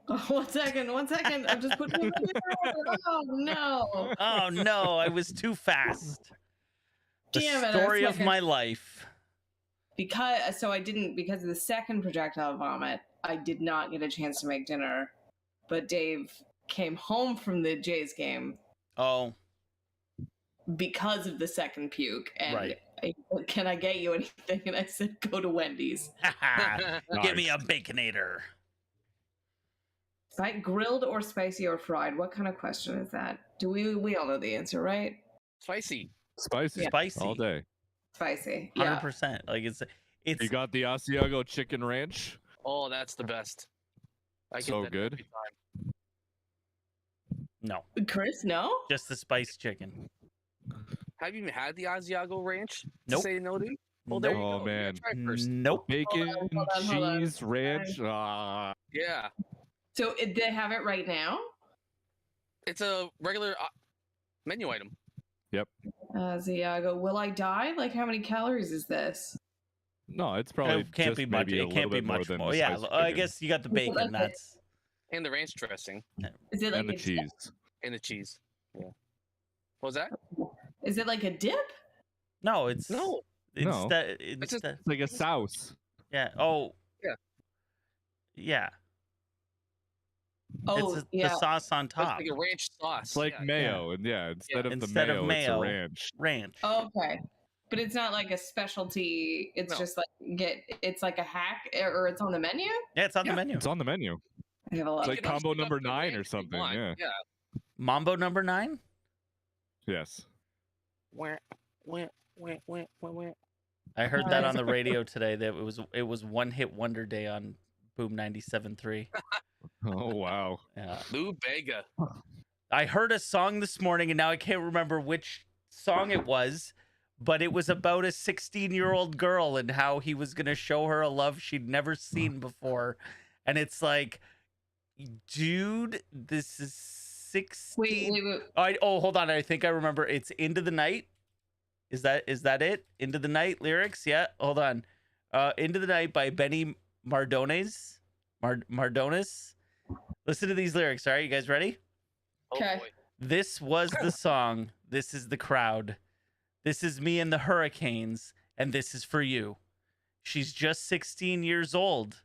One second. I'm just putting it in the Oh no! Oh no, I was too fast. The Damn it! story of my life. Because of the second projectile vomit, I did not get a chance to make dinner. But Dave came home from the Jays game. Oh. Because of the second puke, and right. Can I get you anything? And I said, go to Wendy's. Give me a Baconator. Grilled or spicy or fried? What kind of question is that? We all know the answer, right? Spicy. Spicy. Yeah. Spicy. All day. Spicy. 100%. Like it's. You got the Asiago chicken ranch? Oh, that's the best. So good. No. Chris, no? Just the spiced chicken. Have you even had the Asiago ranch? Nope. Say no to? Well, Nope. there you Oh go. man. Try it first. Nope. Bacon, Hold on. cheese, ranch. Ah. Yeah. So they have it right now? It's a regular menu item. Yep. Ziago, will I die? Like, how many calories is this? No, it's probably It can't be much. It can't be much more. Yeah, I guess you got the bacon. That's and the ranch dressing. Is it like and the cheese? And the cheese. Yeah. What was that? Is it like a dip? No, it's no. It's like a sauce. Yeah. Oh. Yeah. Yeah. Oh, it's yeah. The sauce on top. It's like a ranch sauce. It's like mayo, and instead of instead the of mayo, it's a ranch. Ranch. Oh, okay. But it's not like a specialty. It's just like it's like a hack, or it's on the menu. Yeah, it's on the menu. It's on the menu. I have a lot. It's like combo number 9 or something. Yeah. Yeah. Mambo number 9. Yes. I heard that on the radio today. That it was one hit wonder day on Boom 97.3. Oh wow. Yeah. Lou Bega. I heard a song this morning, and now I can't remember which song it was, but it was about a 16-year-old girl and how he was gonna show her a love she'd never seen before, and it's like, dude, this is 16. Wait. Oh, hold on. I think I remember. It's Into the Night. Is that it? Into the Night lyrics? Yeah. Hold on. Into the Night by Benny Mardones. Mardones. Listen to these lyrics. All right, you guys ready? Okay. Oh, This was the song. This is the crowd. This is me and the Hurricanes, and this is for you. She's just 16 years old.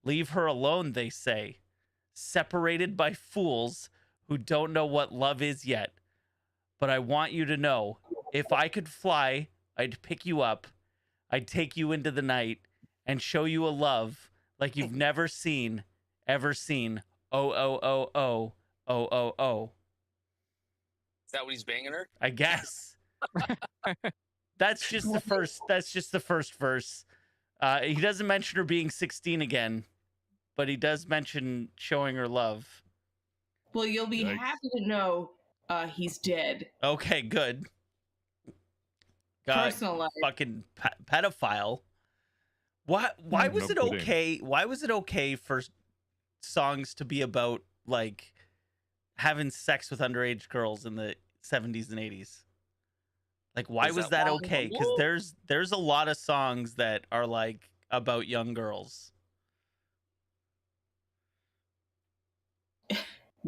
Leave her alone, they say. Separated by fools who don't know what love is yet. But I want you to know, if I could fly, I'd pick you up. I'd take you into the night and show you a love like you've never seen, ever seen. Oh, oh, oh, oh, oh, oh, oh. Is that what he's banging her? I guess. That's just the first verse. He doesn't mention her being 16 again, but he does mention showing her love. Well, you'll be happy to know he's dead. Okay, good. God, Personal life. Fucking pedophile. Why was it okay? Why was it okay for songs to be about like having sex with underage girls in the 70s and 80s? Like, why was that okay? Because there's a lot of songs that are like about young girls.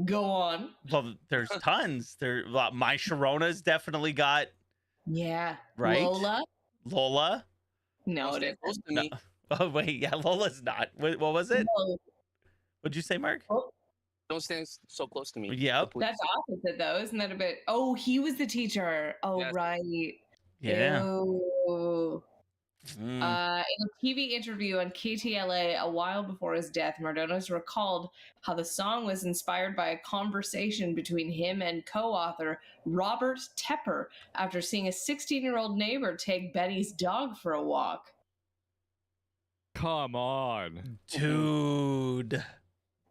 Go on. Well, there's tons. My Sharona's definitely got. Yeah. Right. Lola. No, Don't it stay close isn't. to me. Oh wait, yeah, Lola's not. What was it? No. What'd you say, Mark? Don't stand so close to me. Yep. That's opposite, though. Isn't that a bit? Oh, he was the teacher. Oh, Yes. right. Yeah. Ew. Mm. In a TV interview on KTLA a while before his death, Mardones recalled how the song was inspired by a conversation between him and co-author Robert Tepper after seeing a 16-year-old neighbor take Betty's dog for a walk. Come on. Dude.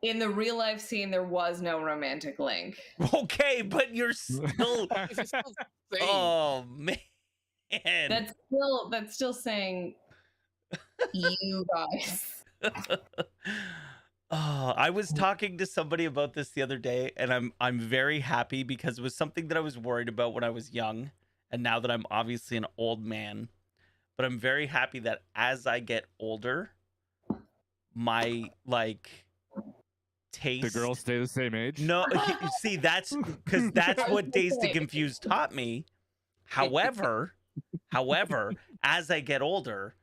In the real life scene, there was no romantic link. Okay, but you're still. Oh man. That's still saying you guys. Oh, I was talking to somebody about this the other day, and I'm very happy because it was something that I was worried about when I was young, and now that I'm obviously an old man. But I'm very happy that as I get older, my taste. The girls stay the same age? No, see, that's because that's what Dazed and Confused taught me. However, as I get older,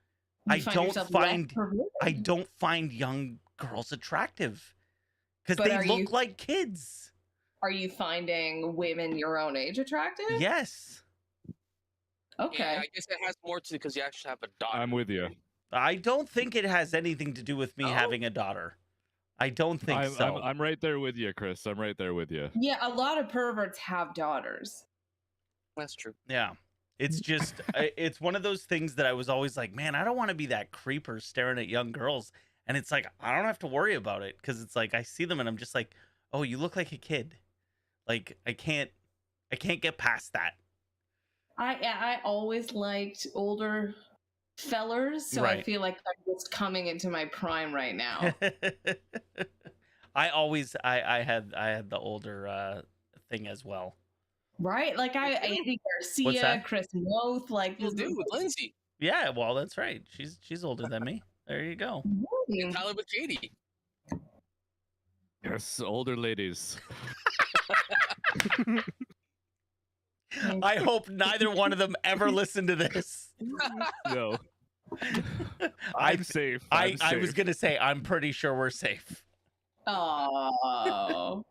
You I find don't yourself less find perverted. young girls attractive because But they are look you- like kids. Are you finding women your own age attractive? Yes, Okay. Yeah, I guess it has more to because you actually have a daughter. I'm with you. I don't think it has anything to do with me No? having a daughter. I don't think so. I'm right there with you, Chris. I'm right there with you. Yeah, a lot of perverts have daughters. That's true. Yeah. It's just, it's one of those things that I was always like, man, I don't want to be that creeper staring at young girls. And it's like, I don't have to worry about it because it's like, I see them and I'm just like, oh, you look like a kid. Like, I can't get past that. I always liked older fellers, so I Right. feel like I'm just coming into my prime right now. I had the older thing as well. Right? Like Me too. Andy What's Garcia, that? Chris Noth, like We'll do with Lindsay. Yeah, well, that's right. She's older than me. There you go. And Tyler with Katie. Yes, older ladies. I hope neither one of them ever listen to this. No. I I'm safe. I was gonna say I'm pretty sure we're safe. Oh.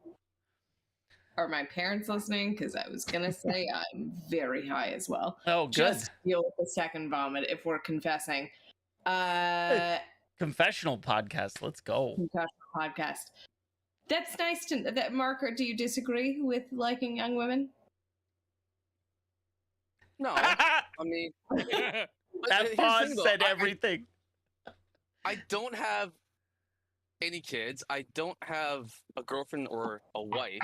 Are my parents listening? Because I was gonna say I'm very high as well. Oh, good. Just deal with the second vomit if we're confessing. Confessional podcast. Let's go. Confessional podcast. That's nice to that. Mark, do you disagree with liking young women? No, I mean, but here's the That thing, pause though. said everything. I don't have any kids. I don't have a girlfriend or a wife.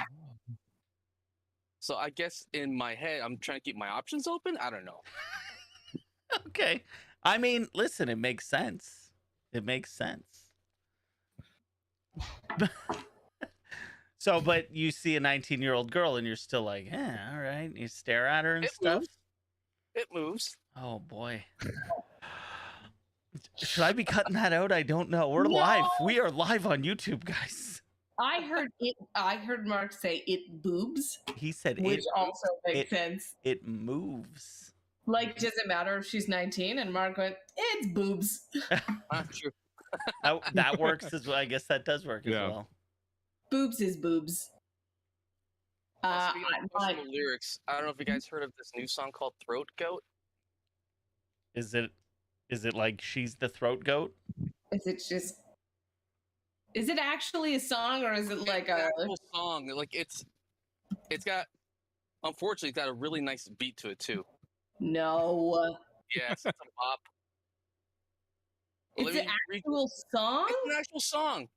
So I guess in my head, I'm trying to keep my options open. I don't know. Okay. I mean, listen, it makes sense. It makes sense. So, but you see a 19-year-old girl and you're still like, yeah, all right. You stare at her and It stuff. moves. It moves. Oh boy. Should I be cutting that out? I don't know. We're No. live. We are live on YouTube, guys. I heard Mark say it boobs, He said which also makes it- sense. it moves. Like, does it matter if she's 19? And Mark went, it's boobs. True. That works as well. I guess that does work as Yeah. well. Boobs is boobs. Speaking of questionable lyrics, I don't know if you guys heard of this new song called "Throat Goat." Is it like she's the throat goat? Is it actually a song or is it like It's an a actual song? Like it's got, unfortunately, it's got a really nice beat to it too. no? Yes, it's a bop. It's Let an me read- actual song? It's an actual song.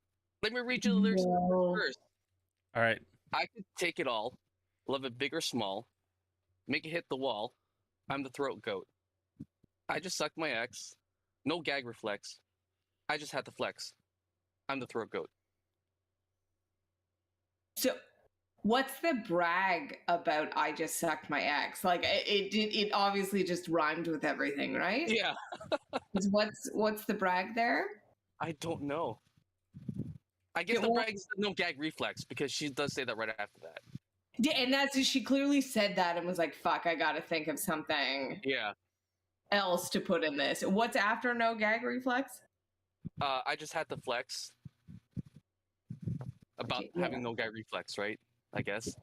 Let me read you the lyrics No. first. All right. I could take it all, love it big or small, make it hit the wall. I'm the throat goat. I just sucked my ex. No gag reflex. I just had to flex. I'm the throat goat. So, what's the brag about? I just sucked my ex. Like it obviously just rhymed with everything, right? Yeah, 'Cause what's the brag there? I don't know. I guess Yeah, the well- brag is no gag reflex because she does say that right after that. Yeah, and she clearly said that and was like, "Fuck, I got to think of something Yeah. else to put in this." What's after no gag reflex? I just had to flex about Yeah. having no gag reflex, right? I guess.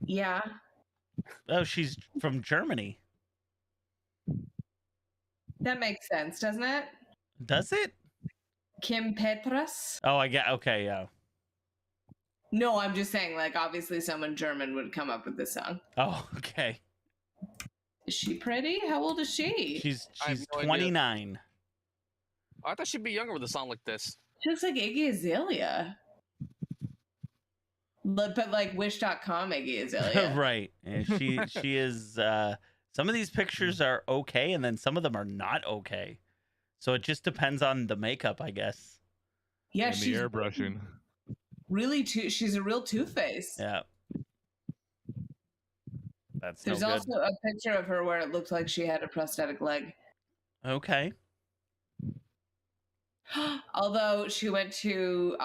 Yeah. Oh, she's from Germany. That makes sense, doesn't it? Does it? Kim Petras? Oh, I get. Okay, yeah. No, I'm just saying, like, obviously someone German would come up with this song. Oh, okay. Is she pretty? How old is she? She's I have no idea. 29. I thought she'd be younger with a song like this. She looks like Iggy Azalea. But like Wish.com Iggy Azalea. Right. And she is some of these pictures are okay and then some of them are not okay. So it just depends on the makeup, I guess. Yeah, And the she's airbrushing. really she's a real two-face. Yeah. That's There's no good. also a picture of her where it looks like she had a prosthetic leg. Okay. Although she went to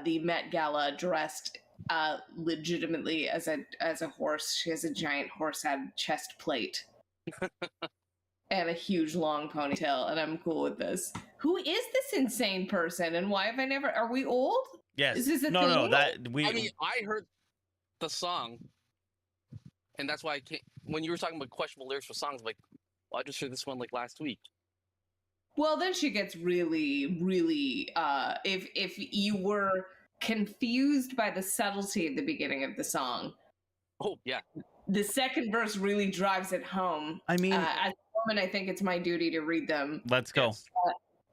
the Met Gala dressed legitimately as a horse. She has a giant horse head chest plate and a huge long ponytail, and I'm cool with this. Who is this insane person, and why have I never? Are we old? Yes. Is this a no, thing? that we. I mean, I heard the song, and that's why I can't. When you were talking about questionable lyrics for songs, I'm like, well, I just heard this one like last week. Well, then she gets really, really. If you were confused by the subtlety at the beginning of the song, Oh yeah, the second verse really drives it home. I mean, as a woman, I think it's my duty to read them. let's go. yes.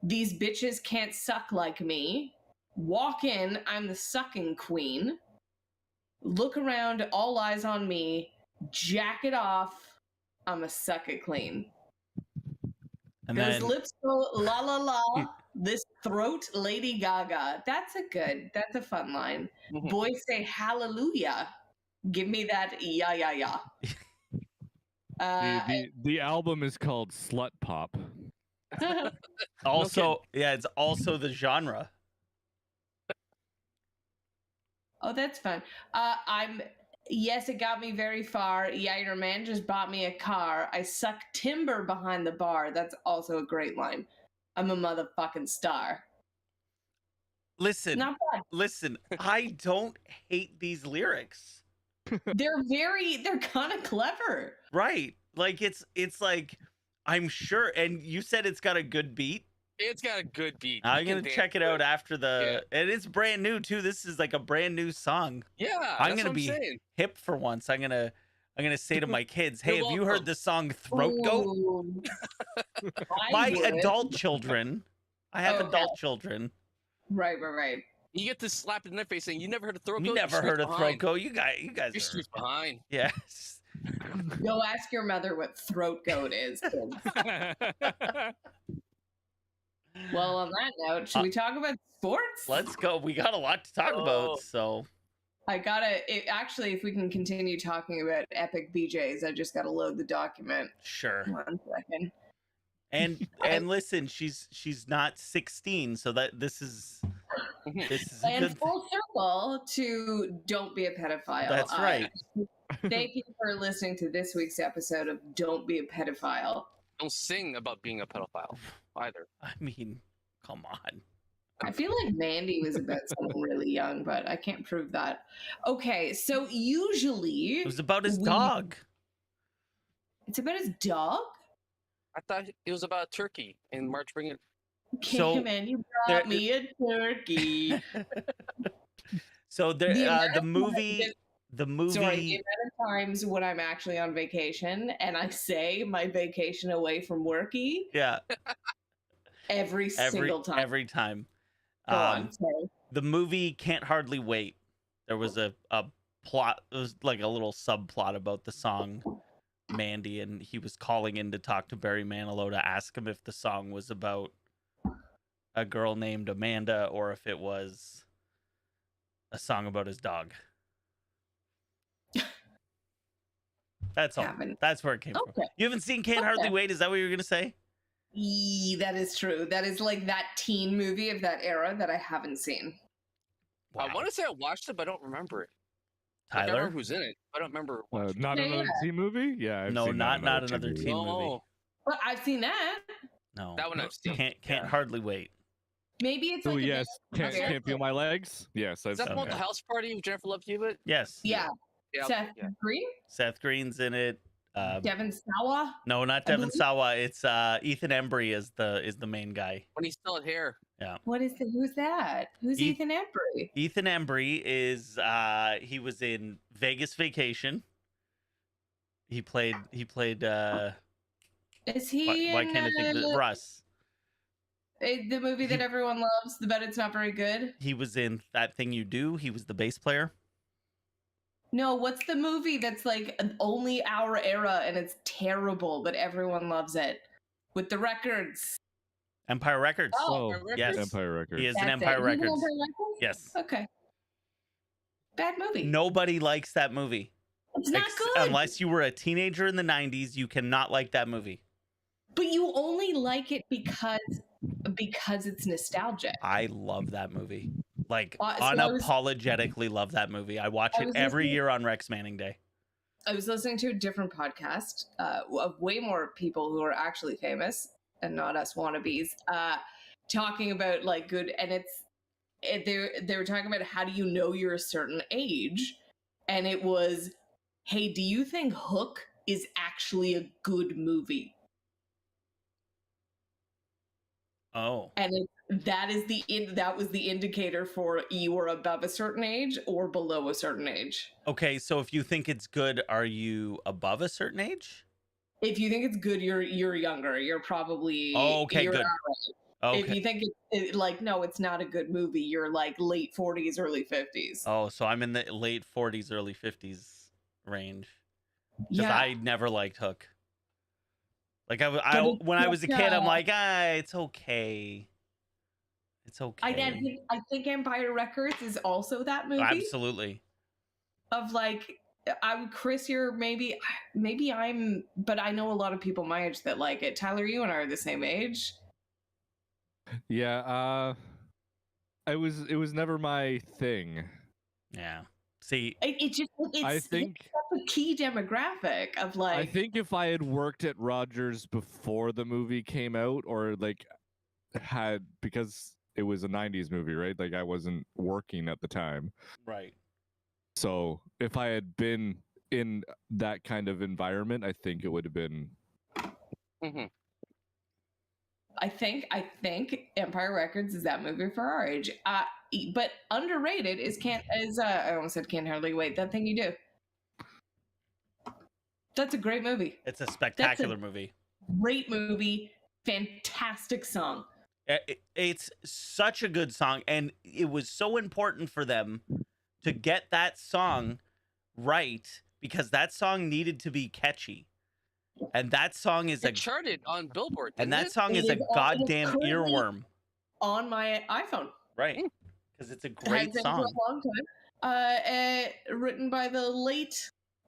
These bitches can't suck like me. Walk in, I'm the sucking queen. Look around, all eyes on me. Jack it off, I'm a suck it clean. And Those then lips go la la la. This throat, Lady Gaga. That's a fun line. Mhm. Boys say hallelujah. Give me that yeah yeah yeah. The album is called Slut Pop. also, yeah, it's also the genre. Oh, that's fun. Yes, it got me very far. Yeah, your man just bought me a car. I suck timber behind the bar. That's also a great line. I'm a motherfucking star. Listen, Not bad. listen. I don't hate these lyrics. They're kind of clever. Right? Like it's like I'm sure. And you said it's got a good beat. It's got a good beat. I'm You can gonna dance check it to out after the. And it's brand new too. This is like a brand new song. Yeah, I'm that's gonna what be saying. hip for once. I'm gonna say to my kids, "Hey, You're have you heard welcome. the song Throat Goat?" Ooh. My would. adult children. I have Okay. adult children. Right. You get this slap in their face saying, "You never heard of throat You goat? never You're heard of streets Throat behind. Goat. You guys You're are. streets behind." Yes. Go ask your mother what throat goat is. Kids. Well, on that note, should we talk about sports? Let's go. We got a lot to talk Oh. about. So Actually, if we can continue talking about epic BJs, I just gotta load the document. sure. 1 second. And listen, she's not 16, so that this is a And good. full circle to don't be a pedophile. That's right. Thank you for listening to this week's episode of Don't Be a Pedophile. Don't sing about being a pedophile either. I mean, come on. I feel like Mandy was about someone really young, but I can't prove that. Okay, so usually It was about his we- dog. it's about his dog. I thought it was about turkey and March bring it. So, Came and you there- brought me a turkey. So there, The amount the of movie, times- the movie. Sorry, the amount of times when I'm actually on vacation and I say my vacation away from worky Yeah, every single time. every time. Go on, sorry. The movie Can't Hardly Wait. There was a plot. It was like a little subplot about the song Mandy, and he was calling in to talk to Barry Manilow to ask him if the song was about a girl named Amanda or if it was a song about his dog. That's all. Haven't. That's where it came from. Okay. You haven't seen Can't Hardly Okay. Wait? Is that what you were gonna say? That is true. That is like that teen movie of that era that I haven't seen. I want to say I watched it, but I don't remember it. Like, I Tyler? remember who's in it. I don't remember. Not Yeah, another yeah. teen movie? Yeah. I've No, seen not teen another movie. teen movie. No, But I've seen that. No. that one I've seen. Can't hardly wait. Maybe it's Oh like a yes, bit- can't feel my legs. Yes, I've Is that seen the one with Okay. the house party with Jennifer Love Hewitt? Yes. Yeah. Yeah. Seth yeah. Green, Seth Green's in it. Devon Sawa. No, not I Devon believe- Sawa. It's Ethan Embry is the main guy. When he still had hair. Who's that? Who's Eth- Ethan Embry? Ethan Embry is he was in Vegas Vacation. He played Is he why in can't I think of it? Russ. the movie that everyone loves, but it's not very good? He was in That Thing You Do. He was the bass player. No, what's the movie that's like an only our era and it's terrible, but everyone loves it? With the records. Empire Records. Oh, Empire yes. Records? Empire Records. He is That's in it. Empire He's in Records. Empire Records? Yes. Okay. Bad movie. Nobody likes that movie. It's not Ex- good. Unless you were a teenager in the 90s, you cannot like that movie. But you only like it because because it's nostalgic. I love that movie. Like, So I was unapologetically love that movie. I watch I it was every listening- year on Rex Manning Day. I was listening to a different podcast of way more people who are actually famous and not us wannabes, talking about like good, and they were talking about how do you know you're a certain age, and it was, hey, do you think Hook is actually a good movie? Oh. And that was the indicator for you were above a certain age or below a certain age. Okay, so if you think it's good, are you above a certain age? If you think it's good, you're younger. You're probably Oh, okay, you're good. alright. If Okay. you think like no, it's not a good movie, you're like late 40s, early 50s. Oh, so I'm in the late 40s, early 50s range. Because Yeah, I never liked Hook. Like it's when I was a kid, I'm like, like, it's okay. It's okay. I think Empire Records is also that movie Absolutely. of like Chris, you're maybe I'm, but I know a lot of people my age that like it. Tyler, you and I are the same age. Yeah, it was never my thing. Yeah. See, It's I think such a key demographic of like I think if I had worked at Rogers before the movie came out, or like had, because it was a 90s movie, right? Like I wasn't working at the time. right. So if I had been in that kind of environment, I think it would have been. hmm I think Empire Records is that movie for our age. But underrated is I almost said Can't Hardly Wait. That Thing You Do. That's a great movie. It's a spectacular movie. Great movie. Fantastic song. It's such a good song, and it was so important for them to get that song right because that song needed to be catchy. And that song is It charted on Billboard, and didn't that it? song is a It is goddamn currently earworm. On my iPhone. Right. Because it's a Has great been for song. a long time. Written by the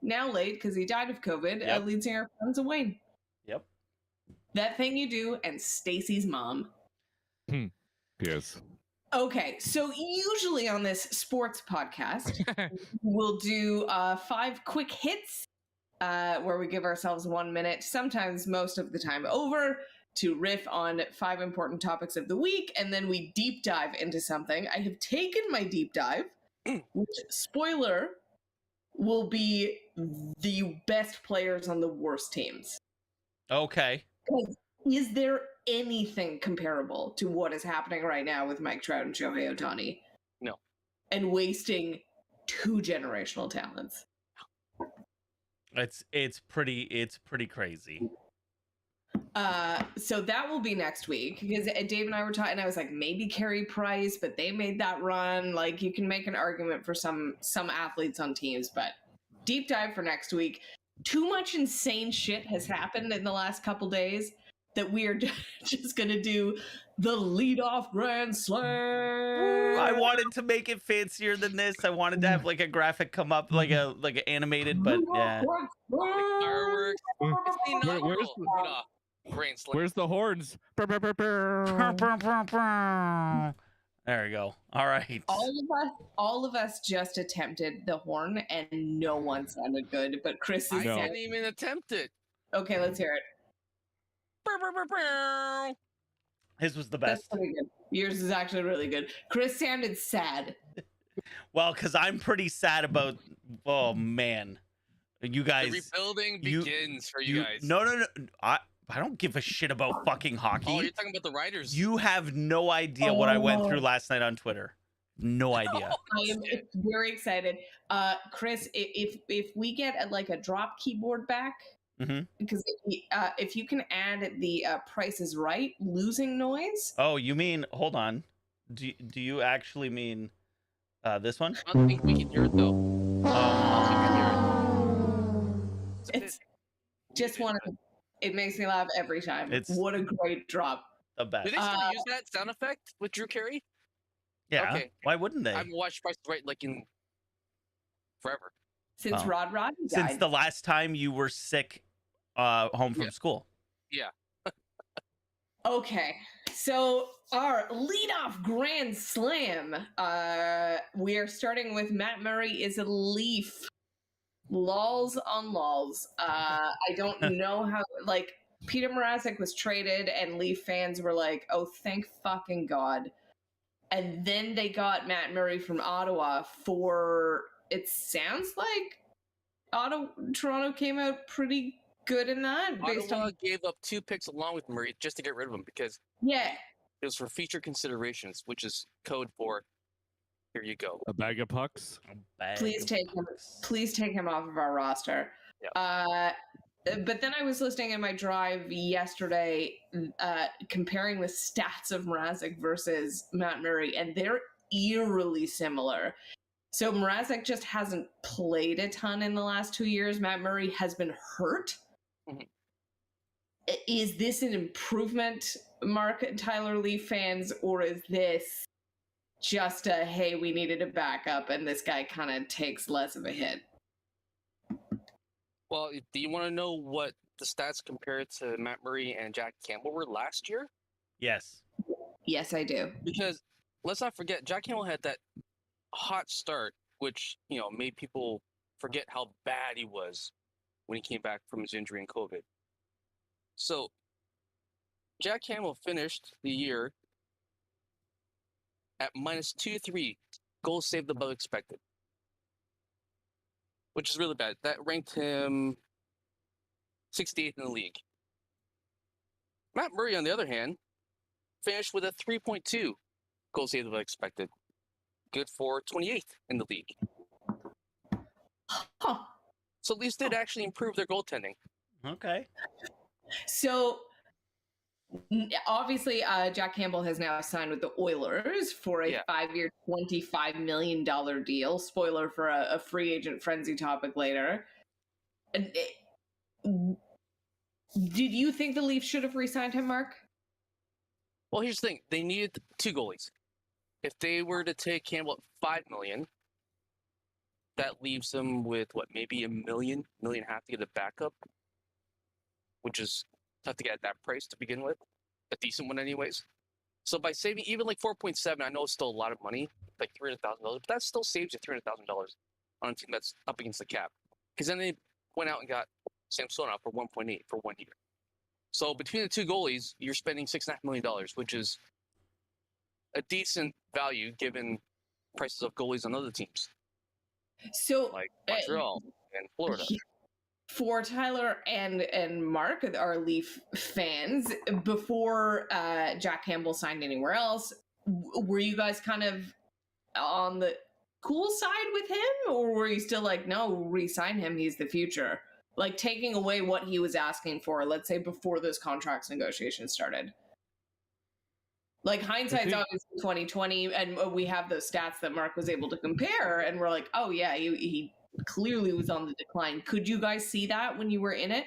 now late because he died of COVID, Yep. lead singer of Sons of Wayne. Yep. That Thing You Do and Stacy's Mom. Yes. Okay, so usually on this sports podcast, we'll do 5 quick hits where we give ourselves 1 minute, sometimes most of the time over, to riff on 5 important topics of the week, and then we deep dive into something. I have taken my deep dive, which, spoiler, will be the best players on the worst teams. Okay. Is there anything comparable to what is happening right now with Mike Trout and Shohei Ohtani? No. And wasting 2 generational talents. It's pretty crazy. So that will be next week because Dave and I were talking, and I was like, maybe Carey Price, but they made that run. Like, you can make an argument for some athletes on teams, but deep dive for next week. Too much insane shit has happened in the last couple days that we are just gonna do the leadoff grand slam. I wanted to make it fancier than this. I wanted to have like a graphic come up, like a animated, but yeah. Like fireworks. It's the Where's inaugural the- leadoff Grand Slam. Where's the horns? There we go. All right. All of us just attempted the horn, and no one sounded good. But Chris I is No. didn't even attempt it. okay. Let's hear it. His was the That's best. pretty good. Yours is actually really good. Chris sounded sad. Well, because I'm pretty sad about. Oh man, you The guys. rebuilding you- begins for you guys. No. I don't give a shit about fucking hockey. Oh, you're talking about the Riders. You have no idea what I went through last night on Twitter. No idea. I am very excited. Chris, if we get a drop keyboard back, Mhm. because if you can add the Price is Right losing noise. Oh, you mean? Hold on. Do you actually mean this one? I don't think we can hear it though. It's just one of it makes me laugh every time. What a great drop. The best. Do they still use that sound effect with Drew Carey? Yeah. Okay. Why wouldn't they? I haven't watched Price is Right like in forever. Since Rod died. Since the last time you were sick home from school. Yeah. Okay, So our leadoff grand slam. We are starting with Matt Murray is a Leaf. Lols on lols. I don't know how. Like Peter Mrazek was traded, and Leaf fans were like, "Oh, thank fucking God!" And then they got Matt Murray from Ottawa for. It sounds like Toronto came out pretty good in that, based Ottawa on gave up 2 picks along with Murray just to get rid of him because yeah. it was for feature considerations, which is code for here you go. A bag of pucks. Please take him. Please take him off of our roster. Yeah. But then I was listening in my drive yesterday, comparing the stats of Mrazek versus Matt Murray, and they're eerily similar. So Mrazek just hasn't played a ton in the last 2 years. Matt Murray has been hurt. Mhm. Is this an improvement, Mark and Tyler Leaf fans, or is this just a, hey, we needed a backup and this guy kind of takes less of a hit? Well, do you want to know what the stats compared to Matt Murray and Jack Campbell were last year? Yes. Yes, I do. Because let's not forget, Jack Campbell had that hot start, which made people forget how bad he was when he came back from his injury and COVID. So Jack Campbell finished the year at -2.3 goals saved above expected, which is really bad. That ranked him 68th in the league. Matt Murray, on the other hand, finished with a 3.2 goals saved above expected, good for 28th in the league. Huh. So Leafs did actually improve their goaltending. Okay. So obviously, Jack Campbell has now signed with the Oilers for a 5-year, $25 million deal. Spoiler for a free agent frenzy topic later. Did you think the Leafs should have re-signed him, Mark? Well, here's the thing. They needed 2 goalies. If they were to take Campbell at $5 million, that leaves them with, maybe $1 million, $1.5 million to get a backup, which is tough to get at that price to begin with. A decent one anyways. So by saving even like 4.7, I know it's still a lot of money, like $300,000, but that still saves you $300,000 on a team that's up against the cap. Because then they went out and got Samsonov for 1.8 for 1 year. So between the 2 goalies, you're spending $6.5 million, which is a decent value given prices of goalies on other teams. So like Montreal and Florida. For Tyler and Mark, our Leaf fans, before Jack Campbell signed anywhere else, were you guys kind of on the cool side with him, or were you still like, no, re-sign him, he's the future? Like taking away what he was asking for, let's say before those contracts negotiations started. Like hindsight's obviously 2020, and we have those stats that Mark was able to compare, and we're like, oh yeah, he clearly was on the decline. Could you guys see that when you were in it?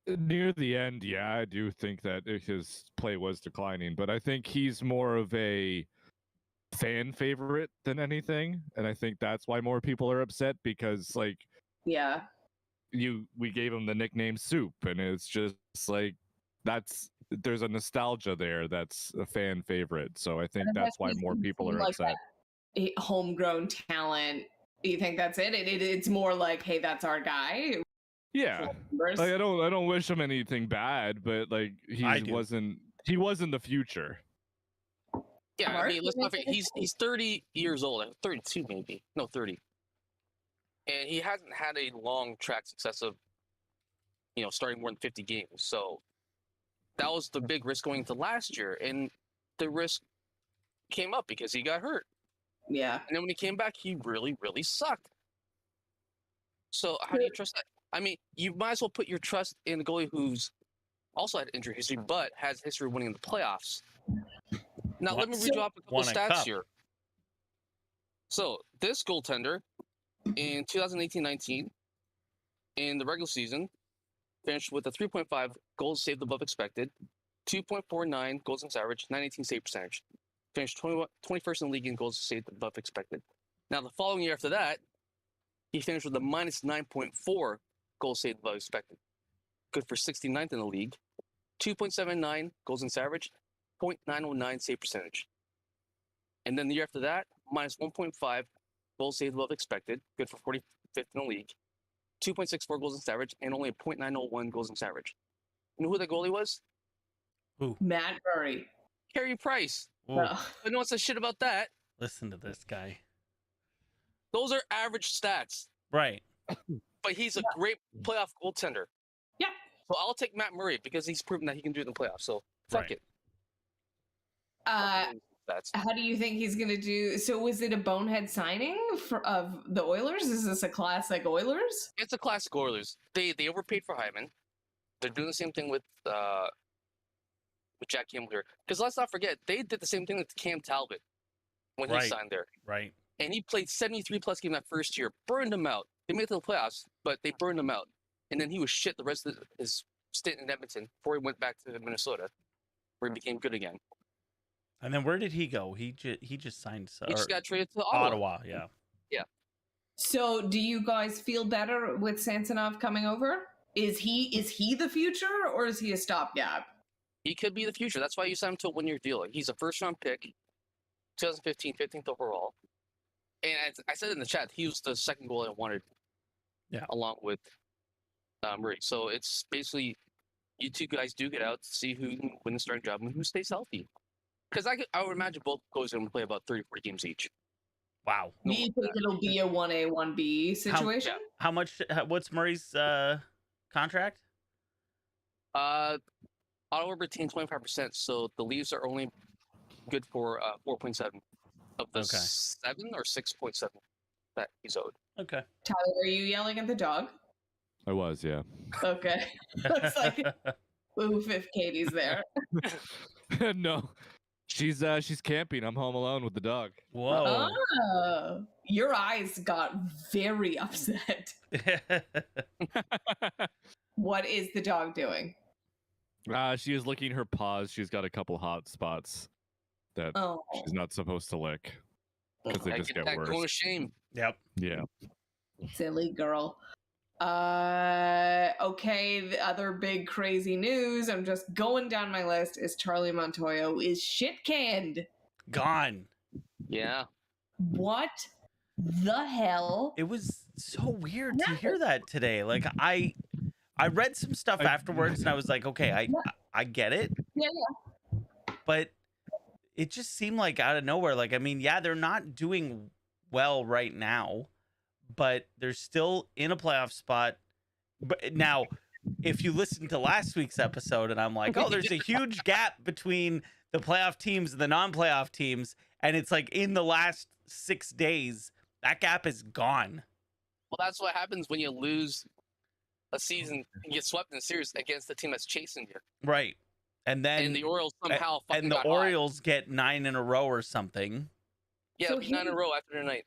Near the end, yeah, I do think that his play was declining, but I think he's more of a fan favorite than anything, and I think that's why more people are upset because, like, yeah, we gave him the nickname Soup, and it's just like there's a nostalgia there that's a fan favorite. So I think that's why more people are upset. Homegrown talent. You think that's it? It's more like, hey, that's our guy. Yeah, like, I don't wish him anything bad, but like he wasn't the future. Yeah, I mean, let's not forget, he's 30 years old, 32 maybe, no 30, and he hasn't had a long track success of, starting more than 50 games. So that was the big risk going into last year, and the risk came up because he got hurt. Yeah, and then when he came back, he really, really sucked. So how do you trust that? I mean, you might as well put your trust in a goalie who's also had injury history, but has history of winning the playoffs. Now, let me read you off a couple stats here. So, this goaltender in 2018-19, in the regular season, finished with a 3.5 goals saved above expected, 2.49 goals against average, 918 save percentage. Finished 21st in the league in goals saved above expected. Now, the following year after that, he finished with a -9.4 goals saved above expected. Good for 69th in the league. 2.79 goals against average, 0.909 save percentage. And then the year after that, minus 1.5 goals saved above expected, good for 45th in the league. 2.64 goals against average, and only a 0.901 goals against average. You know who the goalie was? Who? Matt Murray. Carey Price. Ooh, Oh. But no one says shit about that. listen to this guy. Those are average stats. Right. But he's a great playoff goaltender. Yeah. So I'll take Matt Murray because he's proven that he can do it in the playoffs. So fuck Right. it. That's How do you think he's gonna do? So was it a bonehead signing of the Oilers? Is this a classic Oilers? it's a classic Oilers. They overpaid for Hyman. They're doing the same thing with Jack Campbell here. Because let's not forget, they did the same thing with Cam Talbot when Right. he signed there. Right. And he played 73 plus games that first year, burned him out. They made it to the playoffs, but they burned him out. And then he was shit the rest of his stint in Edmonton before he went back to Minnesota, where he became good again. And then where did he go? He just signed He just got traded to Ottawa. Yeah. So do you guys feel better with Samsonov coming over? Is he the future or is he a stopgap? He could be the future. That's why you signed him to a one-year deal. He's a first-round pick, 2015, 15th overall. And I said in the chat, he was the second goal I wanted. Yeah. Along with Murray. So it's basically you two guys do get out to see who can win the starting job and who stays healthy. Because I would imagine both goalies are going to play about 30, 40 games each. Wow. Do you think it'll be a 1A, 1B situation? How much? What's Murray's contract? Ottawa retained 25%, so the Leafs are only good for 4.7 of the Okay. 7 or 6.7 that he's owed. Okay. Tyler, are you yelling at the dog? I was, yeah. Okay. Looks like oof if Katie's there. No, she's camping. I'm home alone with the dog. Whoa. Oh, your eyes got very upset. What is the dog doing? She is licking her paws. She's got a couple hot spots that Oh, she's not supposed to lick because they I just get get that going to worse. shame. Yep. Yeah. silly girl. Okay, the other big crazy news, I'm just going down my list, is Charlie Montoyo is shit canned. Gone. Yeah. What the hell? It was so weird to hear that today. Like I read some stuff afterwards and I was like, okay, I get it. Yeah. But it just seemed like out of nowhere. Like, I mean, yeah, they're not doing well right now, but they're still in a playoff spot. But now, if you listen to last week's episode, and I'm like, oh, there's a huge gap between the playoff teams and the non-playoff teams, and it's like in the last 6 days, that gap is gone. Well, that's what happens when you lose a season and get swept in a series against the team that's chasing you. Right. And then And the Orioles somehow fucking and the got hot. Orioles get 9 in a row or something. Yeah, So it'll be 9 in a row after tonight.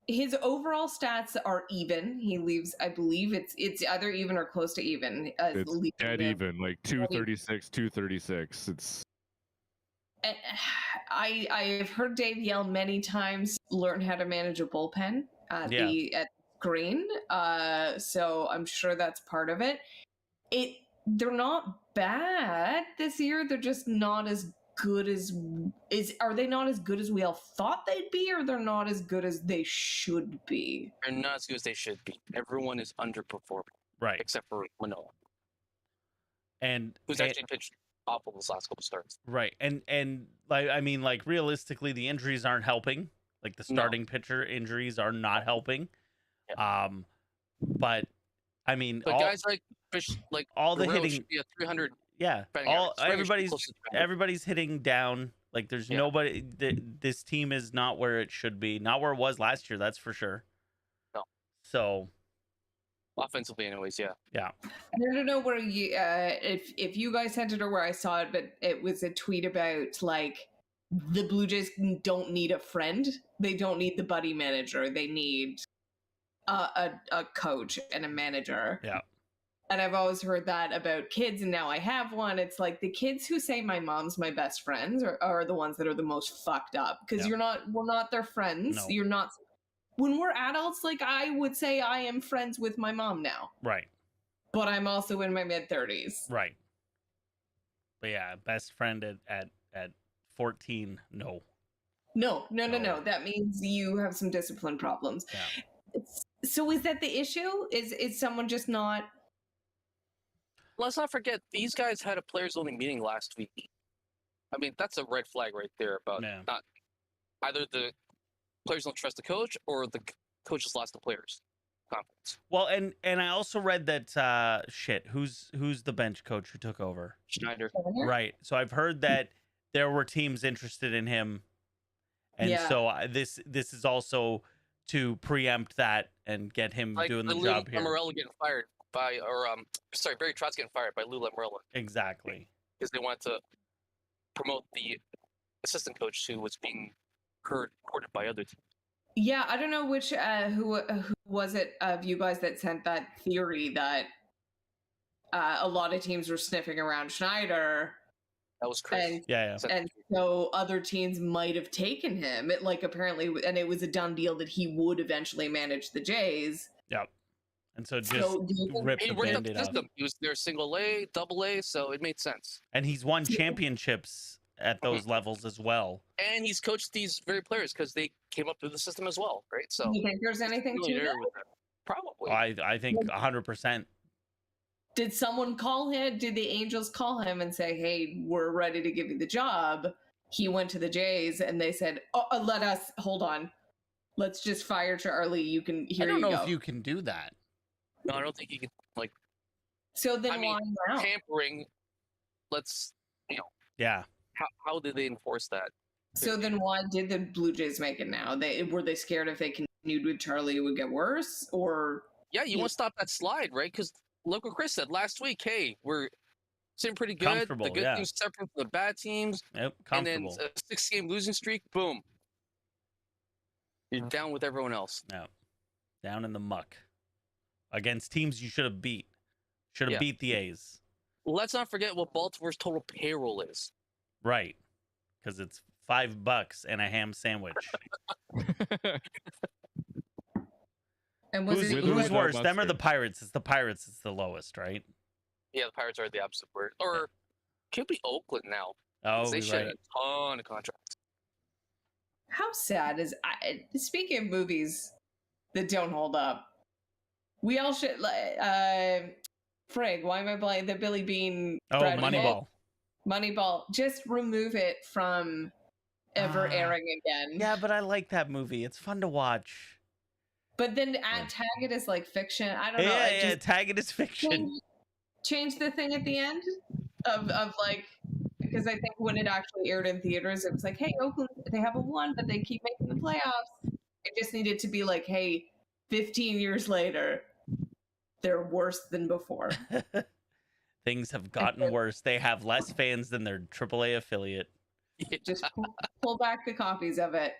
His overall stats are even. He leaves, I believe it's either even or close to even. It's dead even, like 236, 236. It's I've heard Dave yell many times, learn how to manage a bullpen at Green. So I'm sure that's part of it. They're not bad this year. They're just not as good as are they not as good as we all thought they'd be, or they're not as good as they should be? They're not as good as they should be. Everyone is underperforming, Right. except for Manoa, And who's actually pitched awful this last couple starts. right. And like, I mean, like realistically, the injuries aren't helping. Like the starting pitcher injuries are not helping. Yeah. But I mean, But guys like Fish, like all the Guerrero hitting, should be a 300. yeah, batting average. Springer should be close to 300. everybody's hitting down. Like there's Yeah. nobody. This team is not where it should be. Not where it was last year. That's for sure. No. So Offensively, anyways, yeah. yeah. I don't know where you if you guys sent it or where I saw it, but it was a tweet about like the Blue Jays don't need a friend. They don't need the buddy manager. They need a coach and a manager. Yeah. And I've always heard that about kids, and now I have one. It's like the kids who say my mom's my best friends are the ones that are the most fucked up, because we're not their friends. No. You're not. When we're adults, like I would say I am friends with my mom now, Right. but I'm also in my mid-30s. Right. But yeah, best friend at 14. No. No. No. That means you have some discipline problems. Yeah. So is that the issue? Is someone just not? Let's not forget these guys had a players only meeting last week. I mean, that's a red flag right there about Yeah. not either the players don't trust the coach or the coach has lost the players' confidence. Well, and I also read that who's the bench coach who took over? Schneider. Right. So I've heard that there were teams interested in him, and Yeah. so this is also to preempt that and get him Like doing the Lou job here. Lamoriello getting fired by, Barry Trotz getting fired by Lou Lamoriello Exactly. because they wanted to promote the assistant coach who was being courted by other teams. Yeah, I don't know which who was it of you guys that sent that theory that a lot of teams were sniffing around Schneider, That was crazy. Yeah. and so other teams might have taken him. It like apparently, and it was a done deal that he would eventually manage the Jays. Yep. And so just So do you think rip He the worked up the Band-Aid off. system. He was their single A, double A, so it made sense. And he's won championships at those levels as well. And he's coached these very players because they came up through the system as well, right? So do you think there's anything to familiar that? with that. Probably. I think 100%. Did someone call him? Did the Angels call him and say, "Hey, we're ready to give you the job"? He went to the Jays, and they said, "Let us hold on. Let's just fire Charlie. You can I here don't you know go." if you can do that. No, I don't think he could like So then I mean, why now? tampering. Let's Yeah. how did they enforce that? So then why did the Blue Jays make it now? Were they scared if they continued with Charlie it would get worse? Or Yeah, you want to stop that slide, right? Because look what Chris said last week. Hey, we're sitting pretty good. Comfortable, The good yeah. teams separate from the bad teams. Yep. And then Comfortable. a 6-game losing streak, boom. You're down with everyone else. No. Down in the muck. Against teams you should have beat. Should have Yeah. beat the A's. Let's not forget what Baltimore's total payroll is. Right. Because it's $5 and a ham sandwich. and was Who's, it With or who's without worse? Them or the mustard? Pirates? It's the Pirates. It's the lowest, right? Yeah, the Pirates are the absolute worst. Or could be Oakland now. Oh, They shed right. a ton of contracts. how sad is speaking of movies that don't hold up? We all should Frig, why am I blanking? The Billy Bean Oh, Brad Pitt? Moneyball. Moneyball. Just remove it from ever Ah. airing again. Yeah, but I like that movie. It's fun to watch. But then tag it as like fiction. I don't know. Yeah, It yeah. just Tag it as fiction. change the thing at the end of like, because I think when it actually aired in theaters, it was like, hey, Oakland, they haven't won, but they keep making the playoffs. It just needed to be like, hey, 15 years later, they're worse than before. Things have gotten worse. They have less fans than their AAA affiliate. Just pull back the copies of it.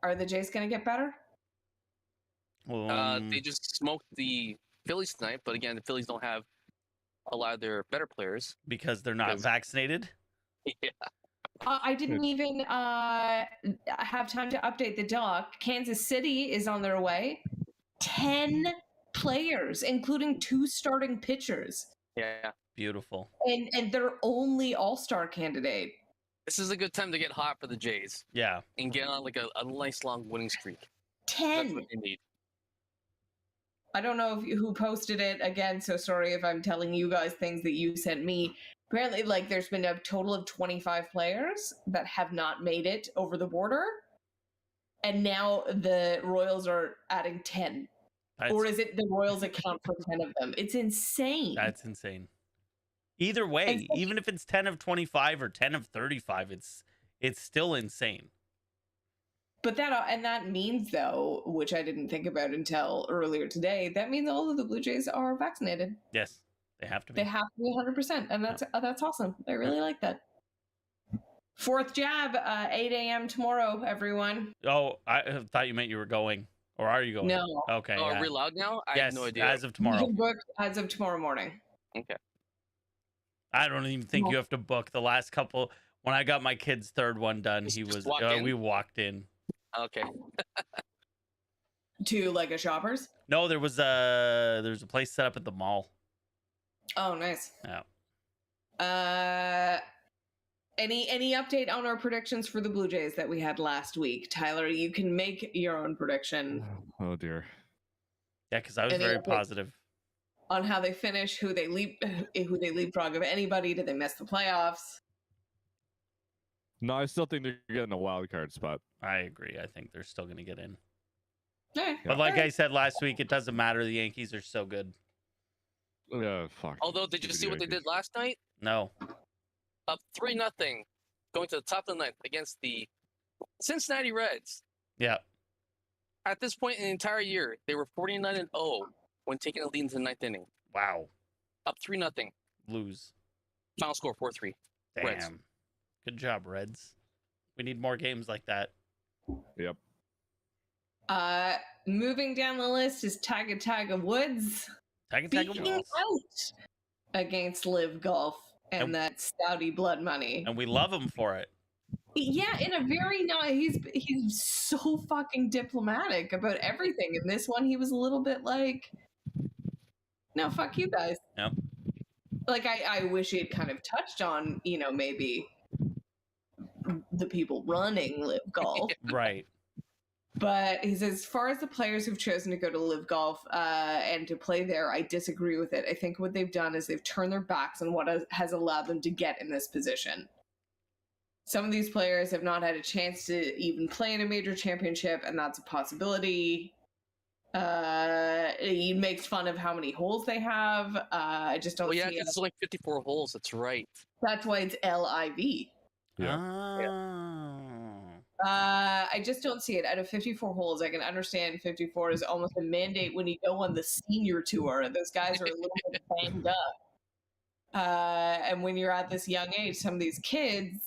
Are the Jays going to get better? They just smoked the Phillies tonight, but again, the Phillies don't have a lot of their better players. Because they're not because- vaccinated. Yeah. I didn't even have time to update the doc. Kansas City is on their way. 10 players, including 2 starting pitchers, Yeah. Beautiful. and their only all-star candidate. This is a good time to get hot for the Jays Yeah. and get on like a nice long winning streak. That's 10. what they need. I don't know who posted it again, so sorry if I'm telling you guys things that you sent me. Apparently, like, there's been a total of 25 players that have not made it over the border, and now the Royals are adding 10. Or is it the Royals account for 10 of them? It's insane. That's insane. Either way, And so- even if it's 10 of 25 or 10 of 35, it's still insane. But that means, though, which I didn't think about until earlier today, that means all of the Blue Jays are vaccinated. Yes, they have to be. They have to be 100%, and that's awesome. I really like that. 4th jab, 8 a.m. tomorrow, everyone. Oh, I thought you meant you were going. Or are you going? No, Okay. Oh, yeah. are we loud now? I Yes, have no idea. as of you tomorrow. can book as of tomorrow morning. Okay. I don't even think No. you have to book. The last couple, when I got my kid's third one done, Just- he just was. walk in? We walked in. Okay. To like a Shoppers. No, there's a place set up at the mall. Oh, nice. Yeah. Any update on our predictions for the Blue Jays that we had last week? Tyler, you can make your own prediction. Oh dear. Yeah, because I was Any very update positive. on how they finish, who they leapfrog of anybody. Did they miss the playoffs? No, I still think they're getting a wild card spot. I agree. I think they're still going to get in. Okay. But like I said last week, it doesn't matter. The Yankees are so good. Yeah, fuck. Although, did you Stupid see what they Yankees. did last night? No. Up 3-0, going to the top of the ninth against the Cincinnati Reds. Yeah. At this point in the entire year, they were 49-0 when taking a lead into the ninth inning. Wow. Up 3-0. Lose. Final score 4-3. Damn. Reds. Good job, Reds. We need more games like that. Yep. Moving down the list is Tiger Woods Tag beating out against Live Golf and that Saudi blood money. And we love him for it. Yeah, in a very nice. He's so fucking diplomatic about everything. In this one, he was a little bit like, "No, fuck you guys." Yep. Like I wish he had kind of touched on, maybe the people running Live Golf. Right. But he says, as far as the players who've chosen to go to Live Golf and to play there, I disagree with it. I think what they've done is they've turned their backs on what has allowed them to get in this position. Some of these players have not had a chance to even play in a major championship, and that's a possibility. He makes fun of how many holes they have. I just don't Oh, yeah, see it. it's like 54 holes. That's right. That's why it's LIV. Yeah. Oh. I just don't see it. Out of 54 holes, I can understand 54 is almost a mandate when you go on the senior tour. Those guys are a little bit banged up. And when you're at this young age, some of these kids,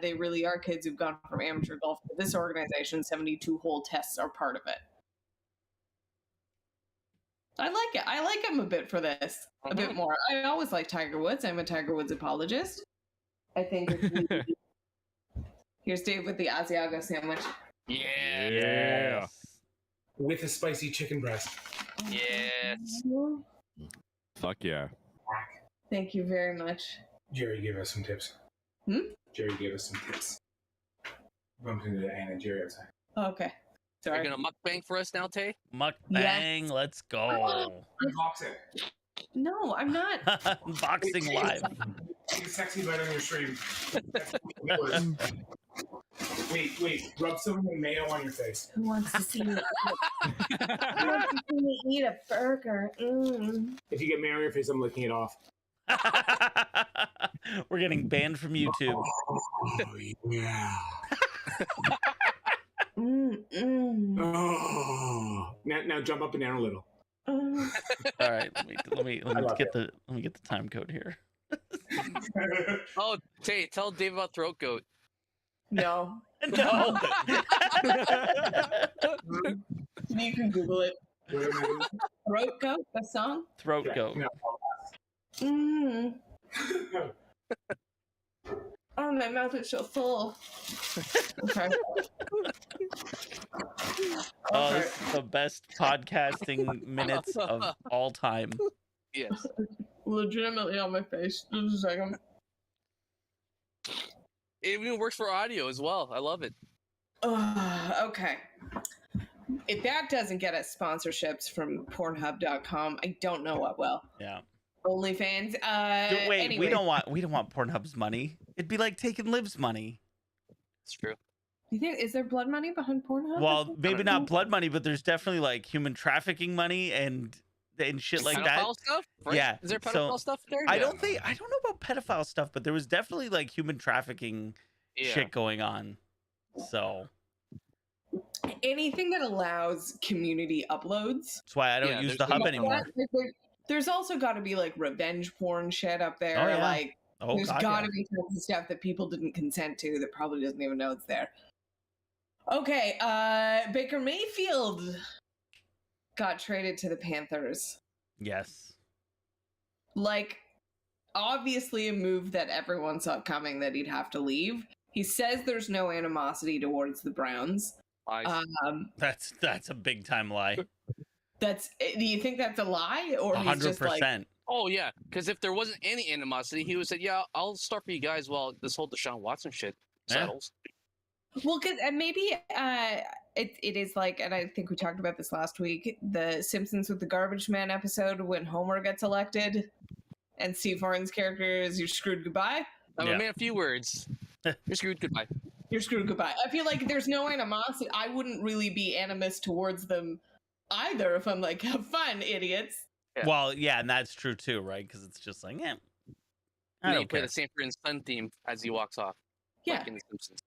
they really are kids who've gone from amateur golf to this organization. 72-hole tests are part of it. I like it. I like him a bit for this. A bit more. I always like Tiger Woods. I'm a Tiger Woods apologist. I think here's Dave with the Asiago sandwich. Yeah. Yeah. With a spicy chicken breast. Yes. Fuck yeah. Thank you very much. Jerry gave us some tips. Jerry gave us some tips. Bumped into Anna and Jerry outside. Okay. Are Sorry. you going to mukbang for us now, Tay? Mukbang, Yes. let's go. Unbox it. No, I'm not. Unboxing live. Take a sexy bite on your stream. Wait. Rub some mayo on your face. Who wants to see me? Who wants to see me eat a burger? If you get mayo on your face, I'm licking it off. We're getting banned from YouTube. Oh, yeah. Oh. Now jump up and down a little. All right, let me get the time code here. Oh, Tay, tell Dave about Throat Goat. No. No. You can Google it. Throat Goat, the song? Throat goat. Mm. Oh, my mouth is so full. Okay. Oh, this is the best podcasting minutes of all time. Yes. Legitimately on my face. Just a second. It even works for audio as well. I love it. Okay. If that doesn't get us sponsorships from Pornhub.com, I don't know what will. Yeah. OnlyFans. Wait, anyway. we don't want Pornhub's money. It'd be like taking Liv's money. It's true. You think, is there blood money behind Pornhub? Well, maybe not blood money, but there's definitely like human trafficking money and shit like that. Pedophile stuff? Right? Yeah, Is there so pedophile stuff there? I don't know about pedophile stuff, but there was definitely like human trafficking shit going on. So anything that allows community uploads. that's why I don't use the hub anymore. There's also got to be like revenge porn shit up there. Oh, yeah. Like there's God, got to be tons of stuff that people didn't consent to that probably doesn't even know it's there. Okay, Baker Mayfield got traded to the Panthers. Yes. Like, obviously a move that everyone saw coming that he'd have to leave. He says there's no animosity towards the Browns. That's a big time lie. Do you think that's a lie, or he's just like 100%. Oh yeah, because if there wasn't any animosity, he would have said, "Yeah, I'll start for you guys while this whole Deshaun Watson shit Yeah. settles." Well, because maybe it is like, and I think we talked about this last week, the Simpsons with the Garbage Man episode when Homer gets elected, and Steve Martin's character is "You're screwed, goodbye." I'm Yeah. a man of few words. You're screwed. Goodbye. You're screwed, goodbye. I feel like there's no animosity. I wouldn't really be animus towards them either if I'm like, have fun, idiots. Yeah. Well, yeah, and that's true too, right? Because it's just like, I And then you don't play care. the Sanford and Son theme as he walks off. Yeah. Like in The Simpsons.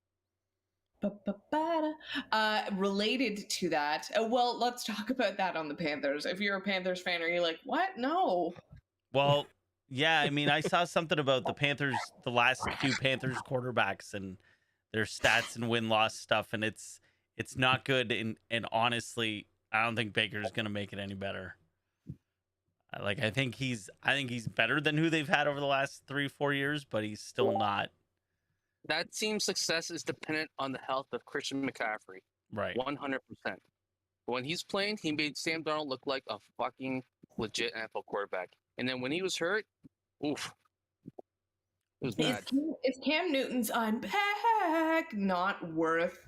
Related to that, well, let's talk about that on the Panthers. If you're a Panthers fan, are you like, what? No. Well, yeah, I mean, I saw something about the Panthers, the last few Panthers quarterbacks and their stats and win-loss stuff, and it's not good. And honestly, I don't think Baker's gonna make it any better. Like, I think he's better than who they've had over the last 3-4 years, but he's still not That team's success is dependent on the health of Christian McCaffrey. right. 100%. When he's playing, he made Sam Darnold look like a fucking legit NFL quarterback. And then when he was hurt, oof. It was bad. Is Cam Newton's "I'm back" not worth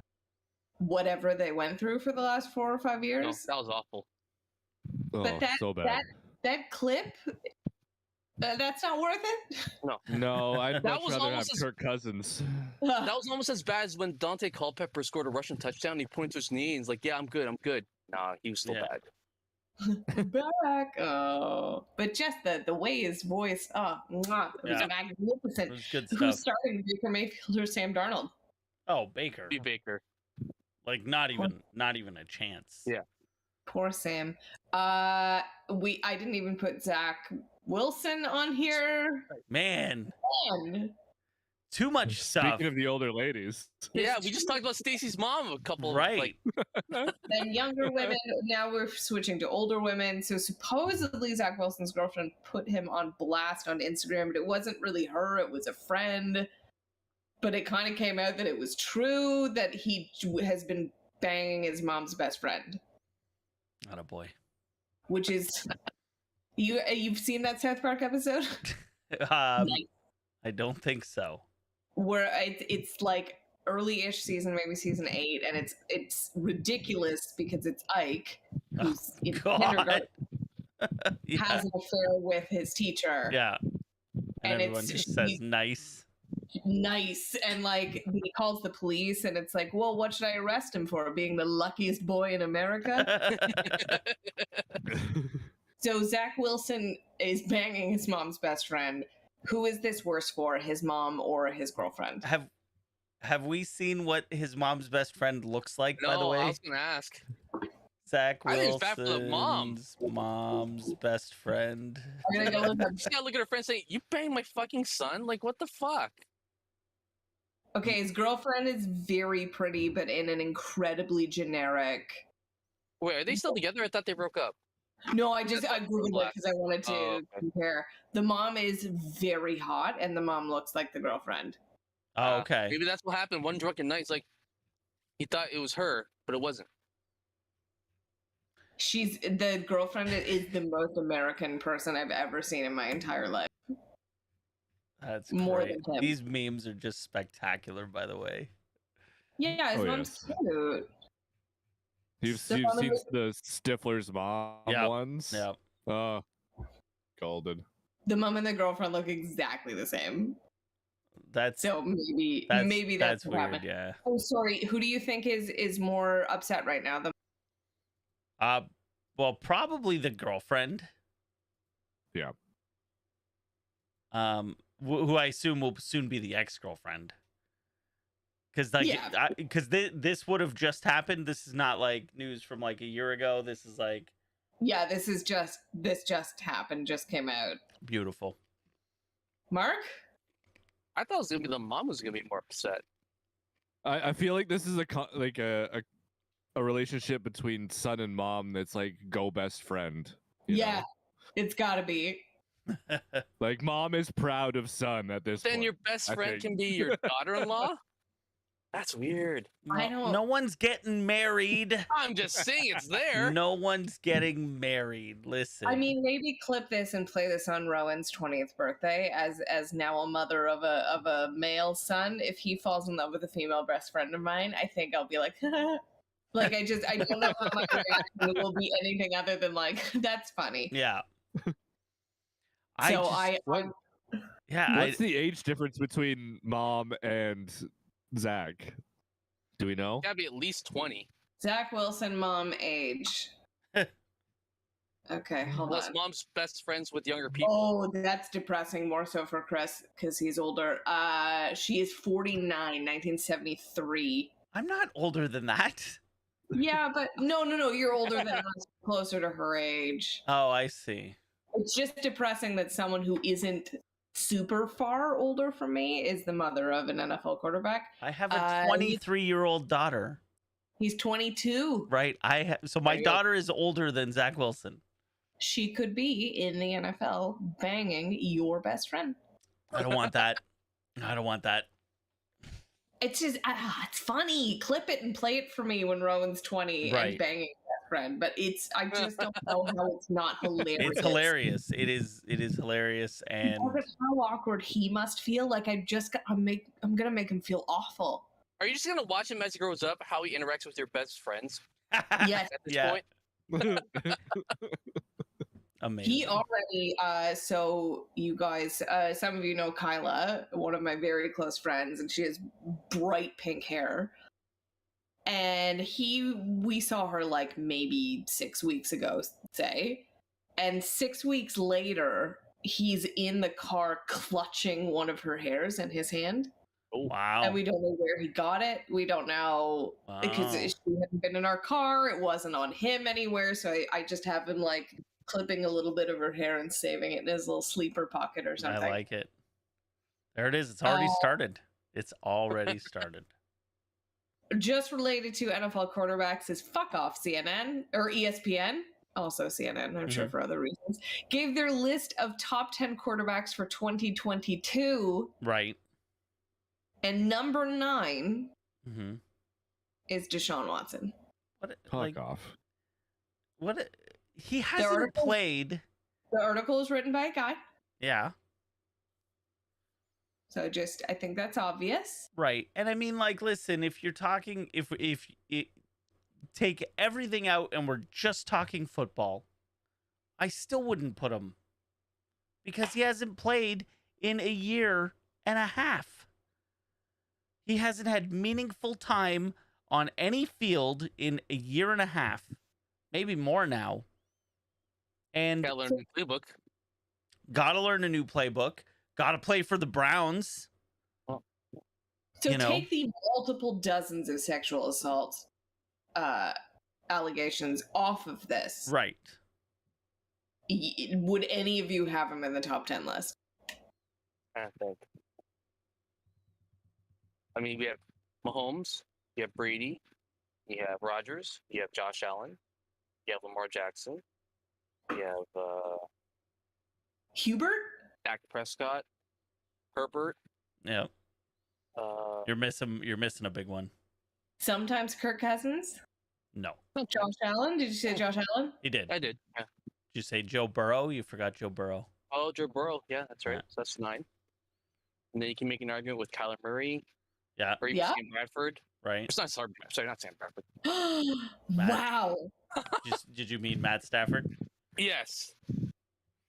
whatever they went through for the last 4 or 5 No, years? that was awful. Oh, But so bad. That clip, that's not worth it. No, I'd much was rather have almost as- Kirk Cousins. That was almost as bad as when Dante Culpepper scored a rushing touchdown. And he pointed to his knee and he's like, "Yeah, I'm good. I'm good." Nah, he was still Yeah. bad. Back. Oh, but just the way his voice, it was Yeah. It magnificent. was good Who's stuff. starting, Baker Mayfield or Sam Darnold? Oh, Baker. B. Baker. Like, not even a chance. Yeah. Poor Sam. I didn't even put Zach Wilson on here. Man, Man. too much stuff. Speaking of the older ladies, Yeah, we just talked about Stacey's mom a couple. Right. Then younger women. Now we're switching to older women. So supposedly Zach Wilson's girlfriend put him on blast on Instagram, but it wasn't really her. It was a friend. But it kind of came out that it was true that he has been banging his mom's best friend, Not a boy. which is you've seen that South Park episode I don't think so. where it's like early-ish season, maybe season 8, and it's ridiculous because it's Ike who's in kindergarten Yeah. has an affair with his teacher. Yeah. And And everyone it's- just says nice. Nice, and like he calls the police, and it's like, well, what should I arrest him for? Being the luckiest boy in America. So Zach Wilson is banging his mom's best friend. Who is this worse for, his mom or his girlfriend? Have we seen what his mom's best friend looks like, by the No, way? I was gonna ask. Zach I think it's bad for the Wilson's mom. mom's best friend. I'm gonna go look up. She's gotta look at her friend and say, "You banged my fucking son? Like, what the fuck?" Okay, his girlfriend is very pretty, but in an incredibly generic. Wait, are they still together? I thought they broke up. No, I googled it because I wanted to Oh, okay. compare. The mom is very hot, and the mom looks like the girlfriend. Oh, okay. Maybe that's what happened. One drunken night, it's like he thought it was her, but it wasn't. The girlfriend is the most American person I've ever seen in my entire life. That's more great. than him. These memes are just spectacular, by the way. Yeah, his Oh, mom's yes. cute. you've So seen funny. the Stifler's mom Yep. ones. Yeah. Golden. The mom and the girlfriend look exactly the same. That's So maybe that's what weird, happened. yeah. Oh, sorry. Who do you think is more upset right now? Well, probably the girlfriend. Yeah. Who I assume will soon be the ex-girlfriend. Because Yeah. this would have just happened. This is not like news from like a year ago. This is like Yeah, this just happened, just came out. beautiful. Mark? I thought it was gonna be the mom was gonna be more upset. I feel like this is a relationship between son and mom that's like go best friend. you Yeah, know? it's gotta be. Like mom is proud of son at this Then point. your best I friend think. can be your daughter-in-law. That's weird. I don't- No one's getting married. I'm just saying it's there. No one's getting married. Listen. I mean, maybe clip this and play this on Rowan's 20th birthday as now a mother of a male son. If he falls in love with a female best friend of mine, I think I'll be like, like I don't know how my reaction will be anything other than like, that's funny. yeah. So What's the age difference between Mom and Zach? Do we know? Gotta be at least 20. Zach Wilson, mom, age. Okay, hold Unless on. mom's best friends with younger people. Oh, that's depressing. More so for Chris because he's older. She is 49, 1973. I'm not older than that. Yeah, but no. You're older than us, closer to her age. Oh, I see. It's just depressing that someone who isn't super far older from me is the mother of an NFL quarterback. I have a 23-year-old daughter. He's 22. Right. So my daughter is older than Zach Wilson. She could be in the NFL banging your best friend. I don't want that. I don't want that. It's just, it's funny. Clip it and play it for me when Rowan's 20 Right. and banging best friend. But I just don't know how it's not hilarious. It's hilarious. It is hilarious. And Look at how awkward he must feel. Like I'm gonna make him feel awful. Are you just gonna watch him as he grows up, how he interacts with your best friends Yes. at this Yeah. point? Amazing. He already, so you guys, some of you know Kyla, one of my very close friends, and she has bright pink hair. And we saw her like maybe 6 weeks ago, say. And 6 weeks later, he's in the car clutching one of her hairs in his hand. Wow. And we don't know where he got it. We don't know because Wow. she hadn't been in our car. It wasn't on him anywhere. So I just have him like clipping a little bit of her hair and saving it in his little sleeper pocket or I something. like it. There it is. It's already started. It's already started. Just related to NFL quarterbacks is fuck off CNN or ESPN. Also CNN, I'm sure for other reasons. Gave their list of top 10 quarterbacks for 2022. Right. And number 9 Mm-hmm. is Deshaun Watson. What? Fuck off. What? He hasn't played. The article is written by a guy. Yeah. So I think that's obvious. Right. And I mean, like, listen, if you're talking, if take everything out and we're just talking football, I still wouldn't put him because he hasn't played in a year and a half. He hasn't had meaningful time on any field in a year and a half, maybe more now. And Gotta learn the playbook. gotta learn a new playbook. Gotta play for the Browns. So You know? take the multiple dozens of sexual assault allegations off of this. Right. Would any of you have him in the top 10 list? I think. I mean, we have Mahomes, you have Brady, you have Rodgers, you have Josh Allen, you have Lamar Jackson, you have Hubert? Dak Prescott, Herbert. Yeah. Uh, You're missing a big one. Sometimes Kirk Cousins? No. Josh Allen? Did you say Josh Allen? He did. I did. Yeah. Did you say Joe Burrow? You forgot Joe Burrow. Oh, Joe Burrow. Yeah, that's right. Yeah. So that's 9. And then you can make an argument with Kyler Murray Yeah. or even Yeah. Sam Bradford. Right. It's not sorry, not Sam Bradford. Wow. Did you mean Matt Stafford? Yes.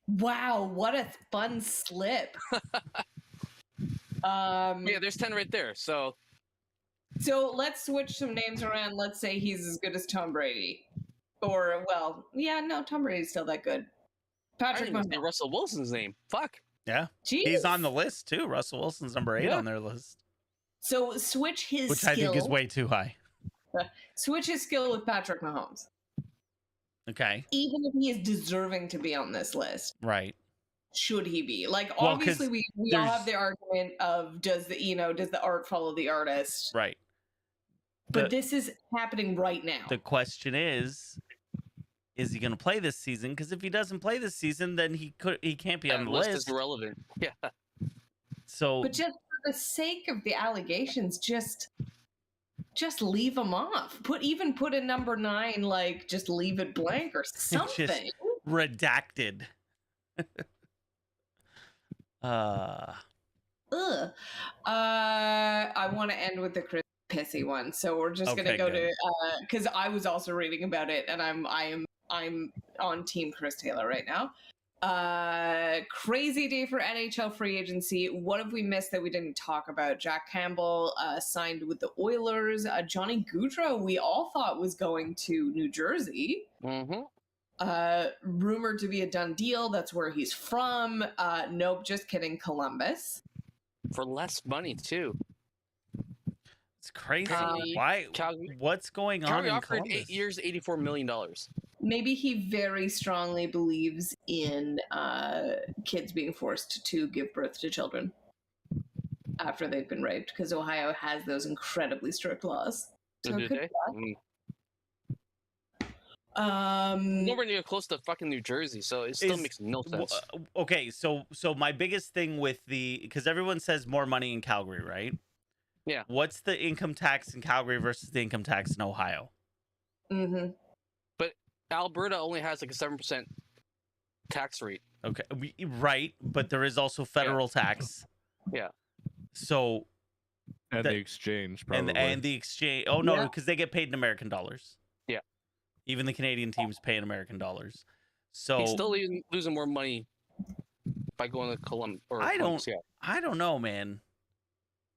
Wow, what a fun slip. Yeah, there's 10 right there. So So let's switch some names around. Let's say he's as good as Tom Brady. Or, well, yeah, no, Tom Brady's still that good. I Patrick didn't even say Mahomes. Russell Wilson's name. Fuck. Yeah. Jeez. He's on the list too. Russell Wilson's number 8 Yeah. on their list, So switch his which skill. I think is way too high. Switch his skill with Patrick Mahomes. Okay. Even if he is deserving to be on this list, Right. should he be? Like, Well, obviously, 'cause we all there's- have the argument of does the art follow the artist? Right. But The- this is happening right now. The question is he going to play this season? Because if he doesn't play this season, then he can't be on That the list list. is irrelevant. Yeah. So But just for the sake of the allegations, just just leave him off. Put a number 9, like just leave it blank or something. Redacted. Ugh. I want to end with the Chris pissy one, so we're just gonna go to because I was also reading about it, and I'm on Team Chris Taylor right now. Crazy day for NHL free agency. What have we missed that we didn't talk about? Jack Campbell signed with the Oilers. Johnny Gaudreau, we all thought was going to New Jersey. Rumored to be a done deal. That's where he's from. Nope, just kidding. Columbus. For less money too. It's crazy. Why? What's going on Calgary in offered Columbus? 8 years, $84 million. Maybe he very strongly believes in kids being forced to give birth to children after they've been raped, because Ohio has those incredibly strict laws. So Do they? Nowhere near close to fucking New Jersey, so it still makes no sense. Okay, so my biggest thing with because everyone says more money in Calgary, right? Yeah. What's the income tax in Calgary versus the income tax in Ohio? Mm-hmm. But Alberta only has like a 7% tax rate. Okay, right, but there is also federal tax. Yeah. So. And the exchange, probably. And the exchange. Oh, no, because they get paid in American dollars. Yeah. Even the Canadian teams pay in American dollars. So he's still losing more money by going to Columbus. I don't know, man.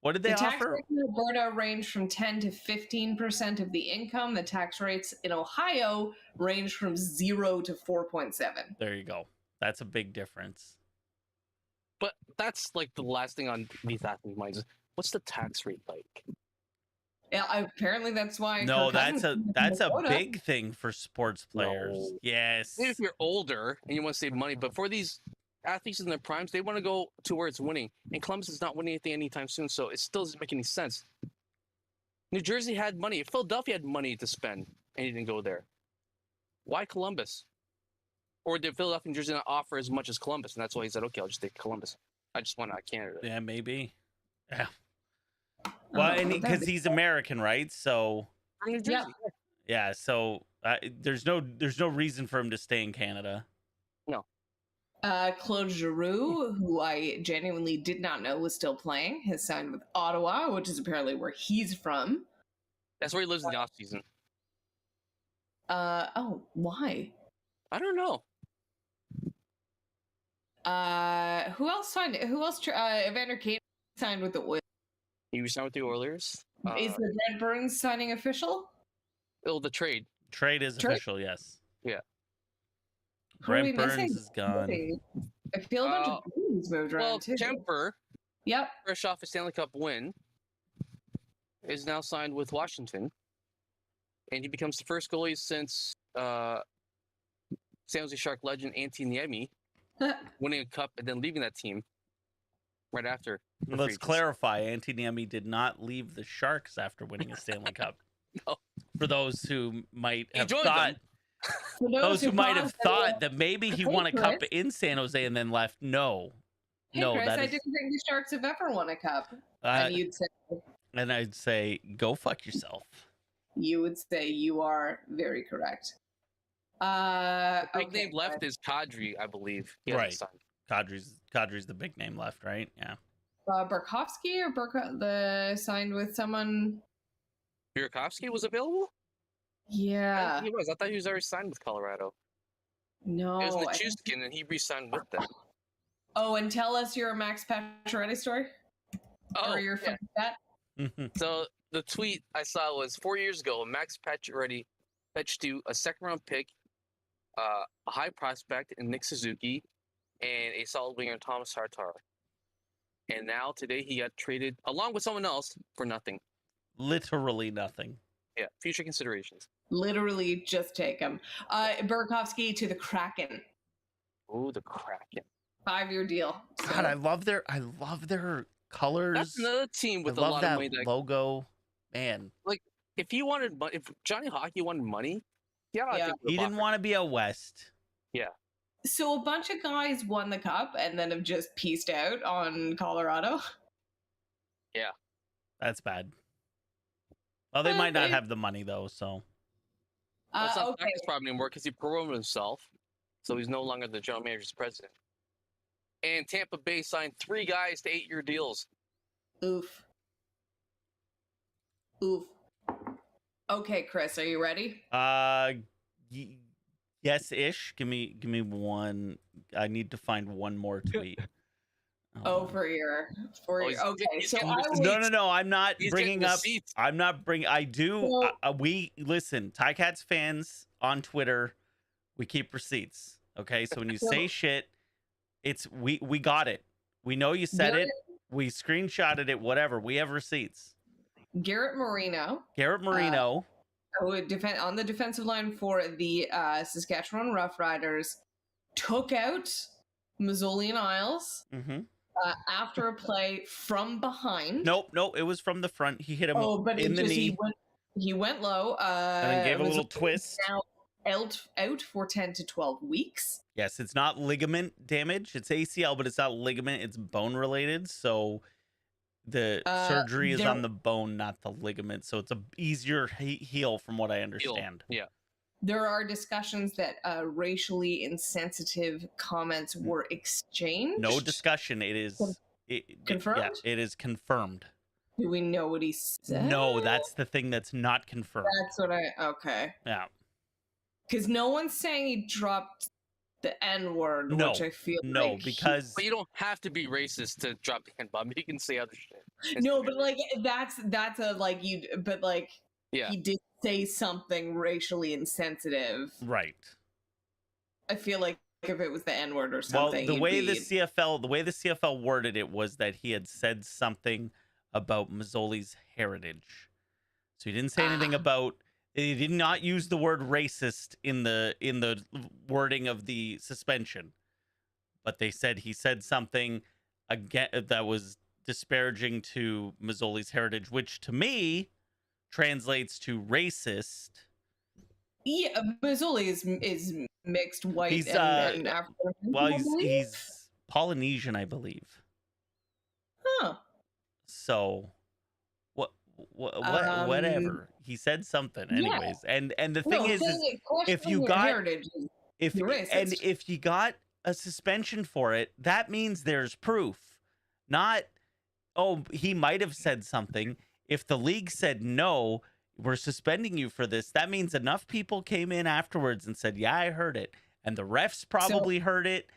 What did they offer? The tax offer? rates in Alberta range from 10 to 15% of the income. The tax rates in Ohio range from 0 to 4.7. There you go. That's a big difference. But that's like the last thing on these athletes' minds. What's the tax rate like? Yeah, apparently that's why. No, that's a big thing for sports players. No. Yes. Maybe if you're older and you want to save money, but for these athletes in their primes, they want to go to where it's winning. And Columbus is not winning anything anytime soon, so it still doesn't make any sense. New Jersey had money. Philadelphia had money to spend, and he didn't go there. Why Columbus? Or did Philadelphia and Jersey not offer as much as Columbus? And that's why he said, okay, I'll just take Columbus. I just want out of Canada. Yeah, maybe. Yeah. Well, because he's American, right? So. From New Jersey. Yeah. So there's no reason for him to stay in Canada. No. Claude Giroux, who I genuinely did not know was still playing, has signed with Ottawa, which is apparently where he's from. That's where he lives in the off season. Why? I don't know. Who else signed? Evander Kane signed with the Oilers. He signed with the Oilers. Is the Brent Burns signing official? Oh, the trade. Trade is official, yes. Yeah. Brent Burns is gone. I feel a bunch of Burns moved around too. Kemper. Yep. Fresh off a Stanley Cup win, is now signed with Washington, and he becomes the first goalie since San Jose Shark legend Antti Niemi winning a cup and then leaving that team right after. Let's clarify: Antti Niemi did not leave the Sharks after winning a Stanley Cup. No. For those who might have joined thought. them. Those who might have thought that maybe he won a cup in San Jose and then left. No. Hey, no, Chris, I didn't think the Sharks have ever won a cup. And you'd say. And I'd say, go fuck yourself. You would say you are very correct. The big name left is Kadri, I believe. Right. Kadri's the big name left, right? Yeah. Burakovsky or signed with someone. Burakovsky was available? Yeah. He was. I thought he was already signed with Colorado. No. It was Nichushkin, and he re-signed with them. Oh, and tell us your Max Pacioretty story. Or your that. So the tweet I saw was 4 years ago. Max Pacioretty fetched to a second-round pick, a high prospect in Nick Suzuki, and a solid winger Thomas Hartar. And now today he got traded along with someone else for nothing. Literally nothing. Yeah, future considerations. Literally just take him. Burakovsky to the Kraken. Oh, the Kraken. 5-year deal. So. God, I love their colors. That's another team with I love a lot that of money. Logo, man. Like if Johnny Hockey wanted money, he didn't want to be out west. Yeah. So a bunch of guys won the cup and then have just pieced out on Colorado. Yeah. That's bad. Well, they might not They- have the money though, so Well, it's not okay. his problem anymore because he promoted himself, so he's no longer the general manager's president. And Tampa Bay signed 3 guys to 8-year deals. Oof. Oof. Okay, Chris, are you ready? yes-ish. Give me one. I need to find one more tweet. Oh, for your he's- okay. he's So getting I the was No. I'm not He's bringing getting the up. seats. I'm not bring. I do. Well- We listen. Ticats fans on Twitter. We keep receipts. Okay, so when you say shit, it's we got it. We know you said it. We screenshotted it. Whatever. We have receipts. Garrett Marino. Garrett Marino. Who would defend on the defensive line for the Saskatchewan Roughriders, took out Mazzoli and Isles Mm-hmm. after a play from behind. Nope. It was from the front. He hit him But in the knee he went low. and then gave a little Mazzoli is twist. Now out for 10 to 12 weeks. Yes, it's not ligament damage. It's ACL, but it's not ligament. It's bone related. So the surgery is there- on the bone, not the ligament. So it's a easier heal, from what I understand. Yeah. There are discussions that racially insensitive comments were exchanged. No discussion. It is Confirmed? Yeah, it is confirmed. Do we know what he said? No, that's the thing that's not confirmed. That's what okay. Yeah. Because no one's saying he dropped the N word, No, which I feel No, like because But you don't have to be racist to drop the N-bomb. You can say other shit. no, but like that's a like you, but like Yeah. he did say something racially insensitive. right. I feel like if it was the N word or Well, something, the he'd way be- the CFL worded it was that he had said something about Mazzoli's heritage. So he didn't say anything about. He did not use the word racist in the wording of the suspension, but they said he said something again that was disparaging to Mazzoli's heritage, which to me translates to racist. yeah, Mazzoli is mixed white He's, and African. Well, I believe. he's Polynesian, I believe. Huh. So what Um, whatever. He said something yeah. anyways. And the thing is if questioning you your got- heritage, if you're and racist. if you got a suspension for it, that means there's proof. Not he might have said something. If the league said no, we're suspending you for this, that means enough people came in afterwards and said, yeah, I heard it. And the refs probably heard it.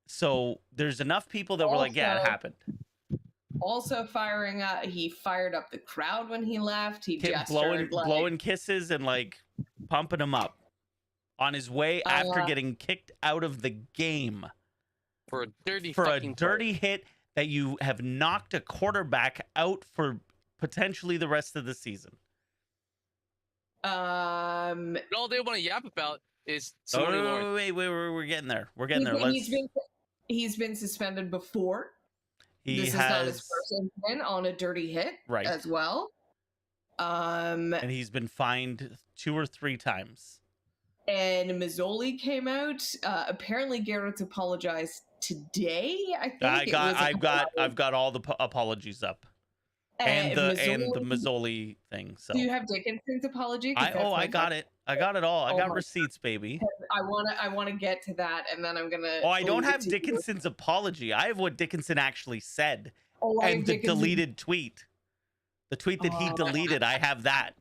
So there's enough people that were like, yeah, it Also, happened. Also firing up, he fired up the crowd when he left. He gestured Blowing kisses and like pumping him up on his way after getting kicked out of the game For a dirty for a fucking play. dirty hit that you have knocked a quarterback out for potentially the rest of the season. And all they want to yap about is Oh, Sonny Lawrence. wait, we're getting there. We're getting there. Let's. He's been suspended before. He This is has not his first incident on a dirty hit, Right. as well. And and he's been fined 2 or 3 times. Mazzoli came out. Apparently, Garrett's apologized today. I think I've got all the apologies up and the Mazzoli thing. So Do you have Dickinson's apology? 'Cause that's I my got it. I got it all. I Oh got my receipts, baby. I want to get to that, and then I'm gonna. Oh, I don't leave it have to you. Dickinson's apology. I have what Dickinson actually said Oh, I and have the Dickinson- deleted tweet. The tweet that he Oh. deleted, I have that.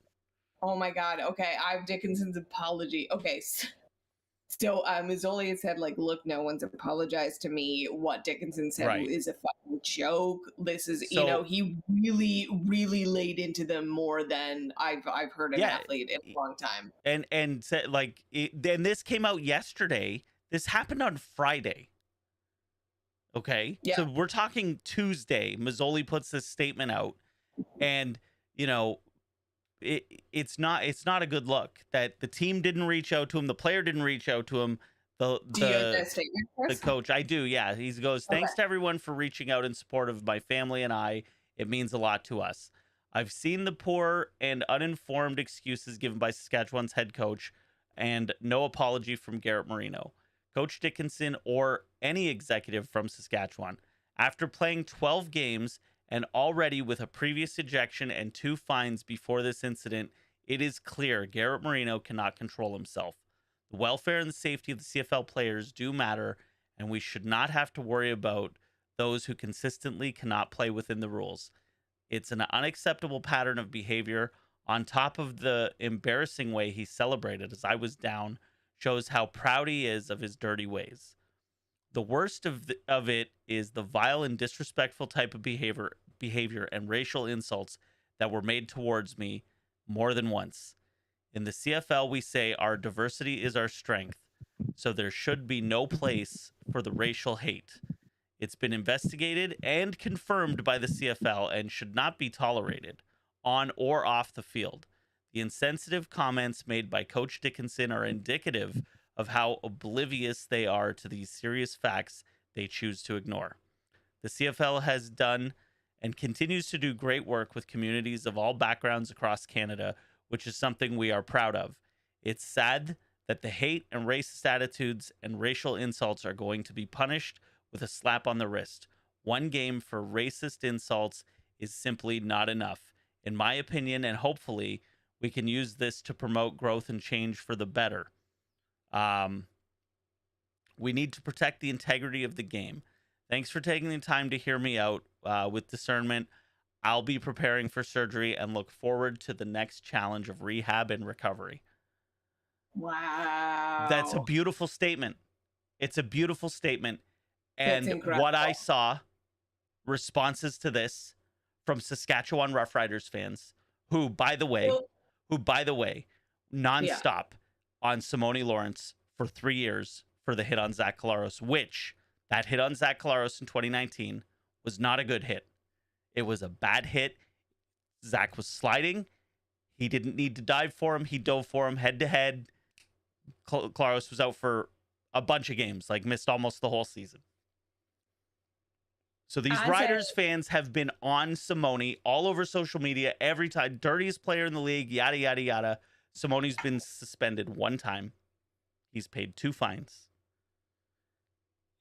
Oh my god. Okay, I have Dickinson's apology. Okay, so Mazzoli had said like, look, no one's apologized to me. What Dickinson said Right. is a fucking joke. This is So- he really laid into them more than I've heard an Yeah. athlete in a long time. And said like and this came out yesterday. This happened on Friday. Okay. Yeah. So we're talking Tuesday. Mazzoli puts this statement out, and it's not a good look that the team didn't reach out to him, the player didn't reach out to him, Do you have that statement, the Chris? coach. I do, yeah. He goes, thanks to everyone for reaching out in support of my family and I. It means a lot to us. I've seen the poor and uninformed excuses given by Saskatchewan's head coach, and no apology from Garrett Marino, Coach Dickinson, or any executive from Saskatchewan. After playing 12 games And already with a previous ejection and 2 fines before this incident, it is clear Garrett Moreno cannot control himself. The welfare and the safety of the CFL players do matter, and we should not have to worry about those who consistently cannot play within the rules. It's an unacceptable pattern of behavior on top of the embarrassing way he celebrated as I was down, shows how proud he is of his dirty ways. The worst of it is the vile and disrespectful type of behavior and racial insults that were made towards me more than once. In the CFL, we say our diversity is our strength, so there should be no place for the racial hate. It's been investigated and confirmed by the CFL and should not be tolerated, on or off the field. The insensitive comments made by Coach Dickinson are indicative of how oblivious they are to these serious facts they choose to ignore. The CFL has done and continues to do great work with communities of all backgrounds across Canada, which is something we are proud of. It's sad that the hate and racist attitudes and racial insults are going to be punished with a slap on the wrist. 1 game for racist insults is simply not enough, in my opinion, and hopefully we can use this to promote growth and change for the better. We need to protect the integrity of the game. Thanks for taking the time to hear me out with discernment. I'll be preparing for surgery and look forward to the next challenge of rehab and recovery. Wow. That's a beautiful statement. It's a beautiful statement. That's And incredible. what I saw, responses to this from Saskatchewan Roughriders fans, who, by the way, nonstop on Simone Lawrence for 3 years for the hit on Zach Collaros, which that hit on Zach Collaros in 2019 was not a good hit. It was a bad hit. Zach was sliding. He didn't need to dive for him. He dove for him head to head. Collaros was out for a bunch of games, like missed almost the whole season. So these Riders fans have been on Simone all over social media every time. Dirtiest player in the league, yada, yada, yada. Simone's been suspended 1 time. He's paid 2 fines.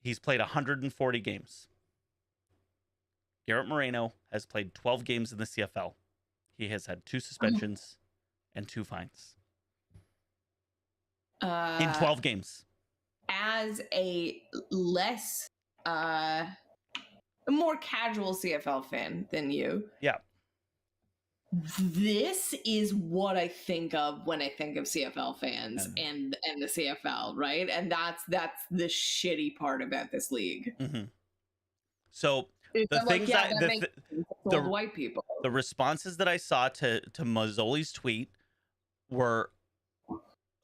He's played 140 games. Garrett Moreno has played 12 games in the CFL. He has had 2 suspensions and 2 fines. In 12 games. As a less, more casual CFL fan than you. Yeah. This is what I think of when I think of CFL fans and the CFL, right? And that's the shitty part about this league. Mm-hmm. So it's the things the white people. The responses that I saw to Mazzoli's tweet were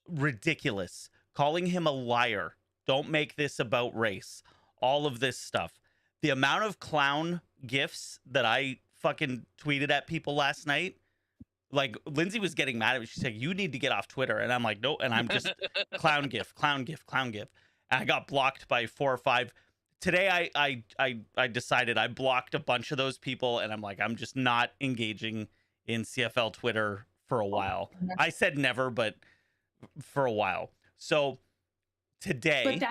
ridiculous. Calling him a liar. Don't make this about race. All of this stuff. The amount of clown gifs that I fucking tweeted at people last night, like Lindsay was getting mad at me. She said, "You need to get off Twitter," and I'm like, "No," and I'm just clown gif. And I got blocked by 4 or 5. Today, I decided I blocked a bunch of those people, and I'm like, I'm just not engaging in CFL Twitter for a while. I said never, but for a while. So today, but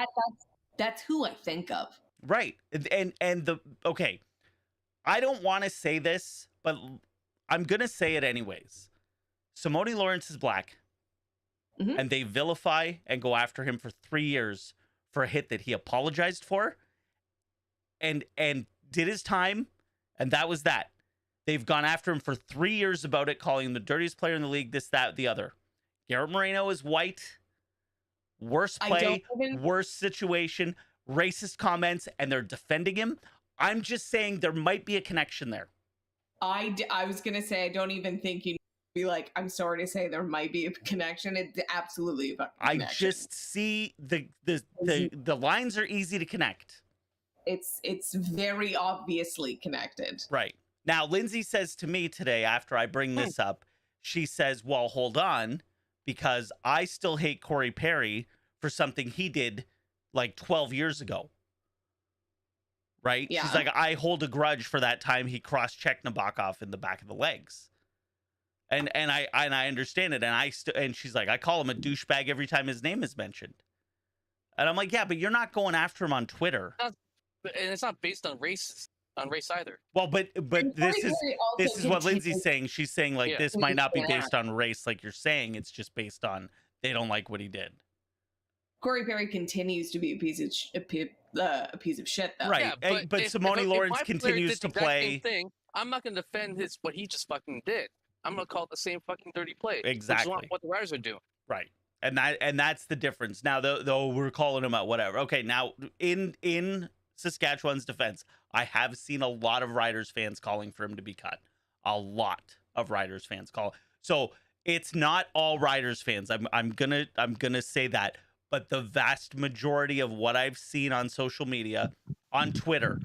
that's who I think of. Right. And okay. I don't want to say this, but I'm going to say it anyways. Simone Lawrence is black. Mm-hmm. And they vilify and go after him for 3 years for a hit that he apologized for and did his time, and that was that. They've gone after him for 3 years about it, calling him the dirtiest player in the league, this, that, the other. Garrett Moreno is white. Worst play, worst situation, racist comments, and they're defending him. I'm just saying there might be a connection there. I was going to say, I don't even think you be like, I'm sorry to say there might be a connection. It's absolutely a connection. I just see the lines are easy to connect. It's very obviously connected. Right. Now, Lindsay says to me today, after I bring this up, she says, well, hold on, because I still hate Corey Perry for something he did like 12 years ago. Right? Yeah. She's like, I hold a grudge for that time he cross-checked Nabokov in the back of the legs. And I understand it. And she's like, I call him a douchebag every time his name is mentioned. And I'm like, yeah, but you're not going after him on Twitter. And it's not based on race. on race either. Well, but And this Corey is Perry also this is what Lindsay's continues saying. She's saying like Yeah. this to might not be do based that. on race, like you're saying. It's just based on they don't like what he did. Corey Perry continues to be a piece of shit, though. Right. Yeah, but Simone Lawrence my player continues did the to exact same play. thing, I'm not going to defend what he just fucking did. I'm going to call it the same fucking dirty play. Exactly. Which is what the Riders are doing. Right. And that's the difference. Now, though we're calling him out, whatever. Okay, now in Saskatchewan's defense, I have seen a lot of Riders fans calling for him to be cut. A lot of Riders fans call. So it's not all Riders fans. I'm gonna say that, but the vast majority of what I've seen on social media, on Twitter,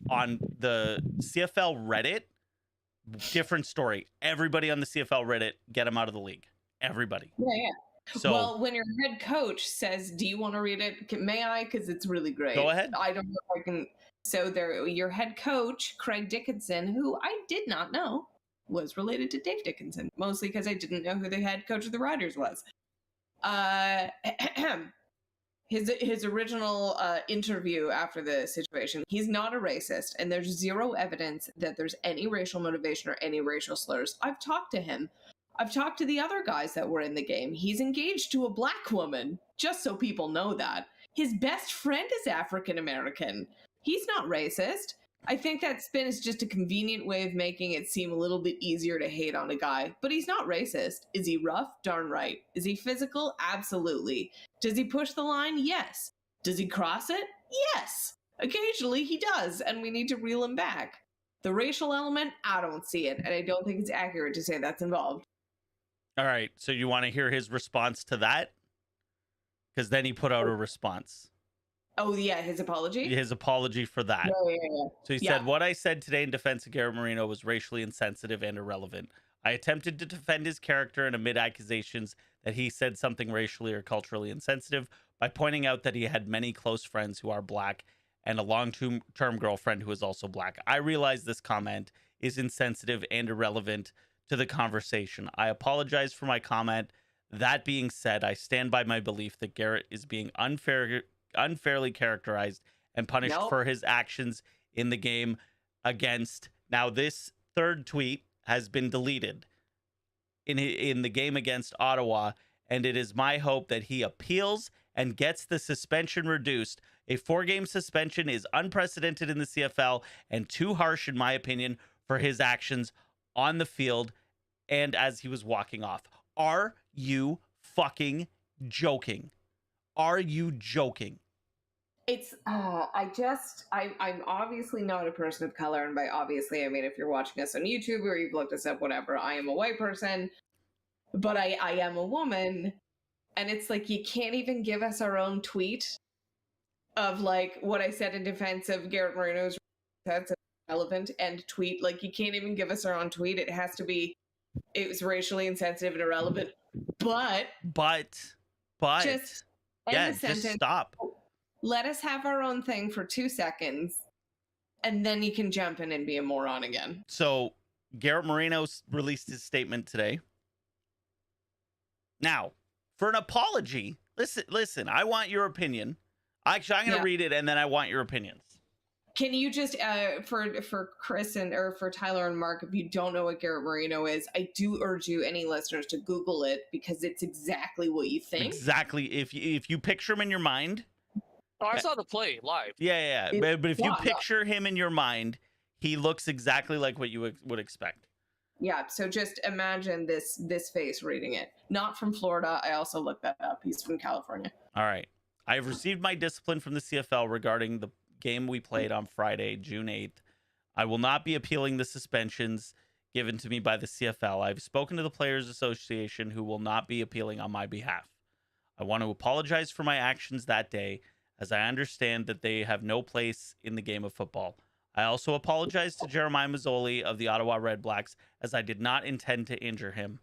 on the CFL Reddit, different story. Everybody on the CFL Reddit, get him out of the league. Everybody. Yeah. So well, when your head coach says, "Do you want to read it?" May I? Because it's really great. Go ahead. I don't know if I can. So your head coach, Craig Dickinson, who I did not know was related to Dave Dickinson, mostly because I didn't know who the head coach of the Riders was. His original interview after the situation, he's not a racist, and there's zero evidence that there's any racial motivation or any racial slurs. I've talked to him. I've talked to the other guys that were in the game. He's engaged to a black woman, just so people know that. His best friend is African American. He's not racist. I think that spin is just a convenient way of making it seem a little bit easier to hate on a guy, but he's not racist. Is he rough? Darn right. Is he physical? Absolutely. Does he push the line? Yes. Does he cross it? Yes. Occasionally he does, and we need to reel him back. The racial element, I don't see it, and I don't think it's accurate to say that's involved. All right. So you want to hear his response to that? Because then he put out a response. Oh, yeah, his apology? His apology for that. Yeah. So he said, what I said today in defense of Garrett Marino was racially insensitive and irrelevant. I attempted to defend his character and amid accusations that he said something racially or culturally insensitive by pointing out that he had many close friends who are black and a long-term girlfriend who is also black. I realize this comment is insensitive and irrelevant to the conversation. I apologize for my comment. That being said, I stand by my belief that Garrett is being unfairly characterized and punished for his actions in the game against. Now, this third tweet has been deleted in the game against Ottawa, and it is my hope that he appeals and gets the suspension reduced. A 4-game suspension is unprecedented in the CFL and too harsh, in my opinion, for his actions on the field and as he was walking off. Are you fucking joking? Are you joking? It's, I'm obviously not a person of color. And by obviously, I mean, if you're watching us on YouTube or you've looked us up, whatever, I am a white person, but I am a woman. And it's like, you can't even give us our own tweet of like what I said in defense of Garrett Marino's that's relevant end tweet. Like, you can't even give us our own tweet. It has to be, it was racially insensitive and irrelevant, but just yeah, end the sentence. just stop. Let us have our own thing for 2 seconds, and then you can jump in and be a moron again. So Garrett Marino released his statement today. Now, for an apology, listen, I want your opinion. Actually, I'm going to read it, and then I want your opinions. Can you just, for Chris or for Tyler and Mark, if you don't know what Garrett Marino is, I do urge you, any listeners, to Google it, because it's exactly what you think. Exactly. If you picture him in your mind. Oh, I saw the play live. Yeah. But if you picture him in your mind, he looks exactly like what you would expect. Yeah, so just imagine this face reading it. Not from Florida. I also looked that up. He's from California. All right. I have received my discipline from the CFL regarding the game we played on Friday, June 8th. I will not be appealing the suspensions given to me by the CFL. I've spoken to the Players Association, who will not be appealing on my behalf. I want to apologize for my actions that day, as I understand that they have no place in the game of football. I also apologize to Jeremiah Mazzoli of the Ottawa Red Blacks, as I did not intend to injure him.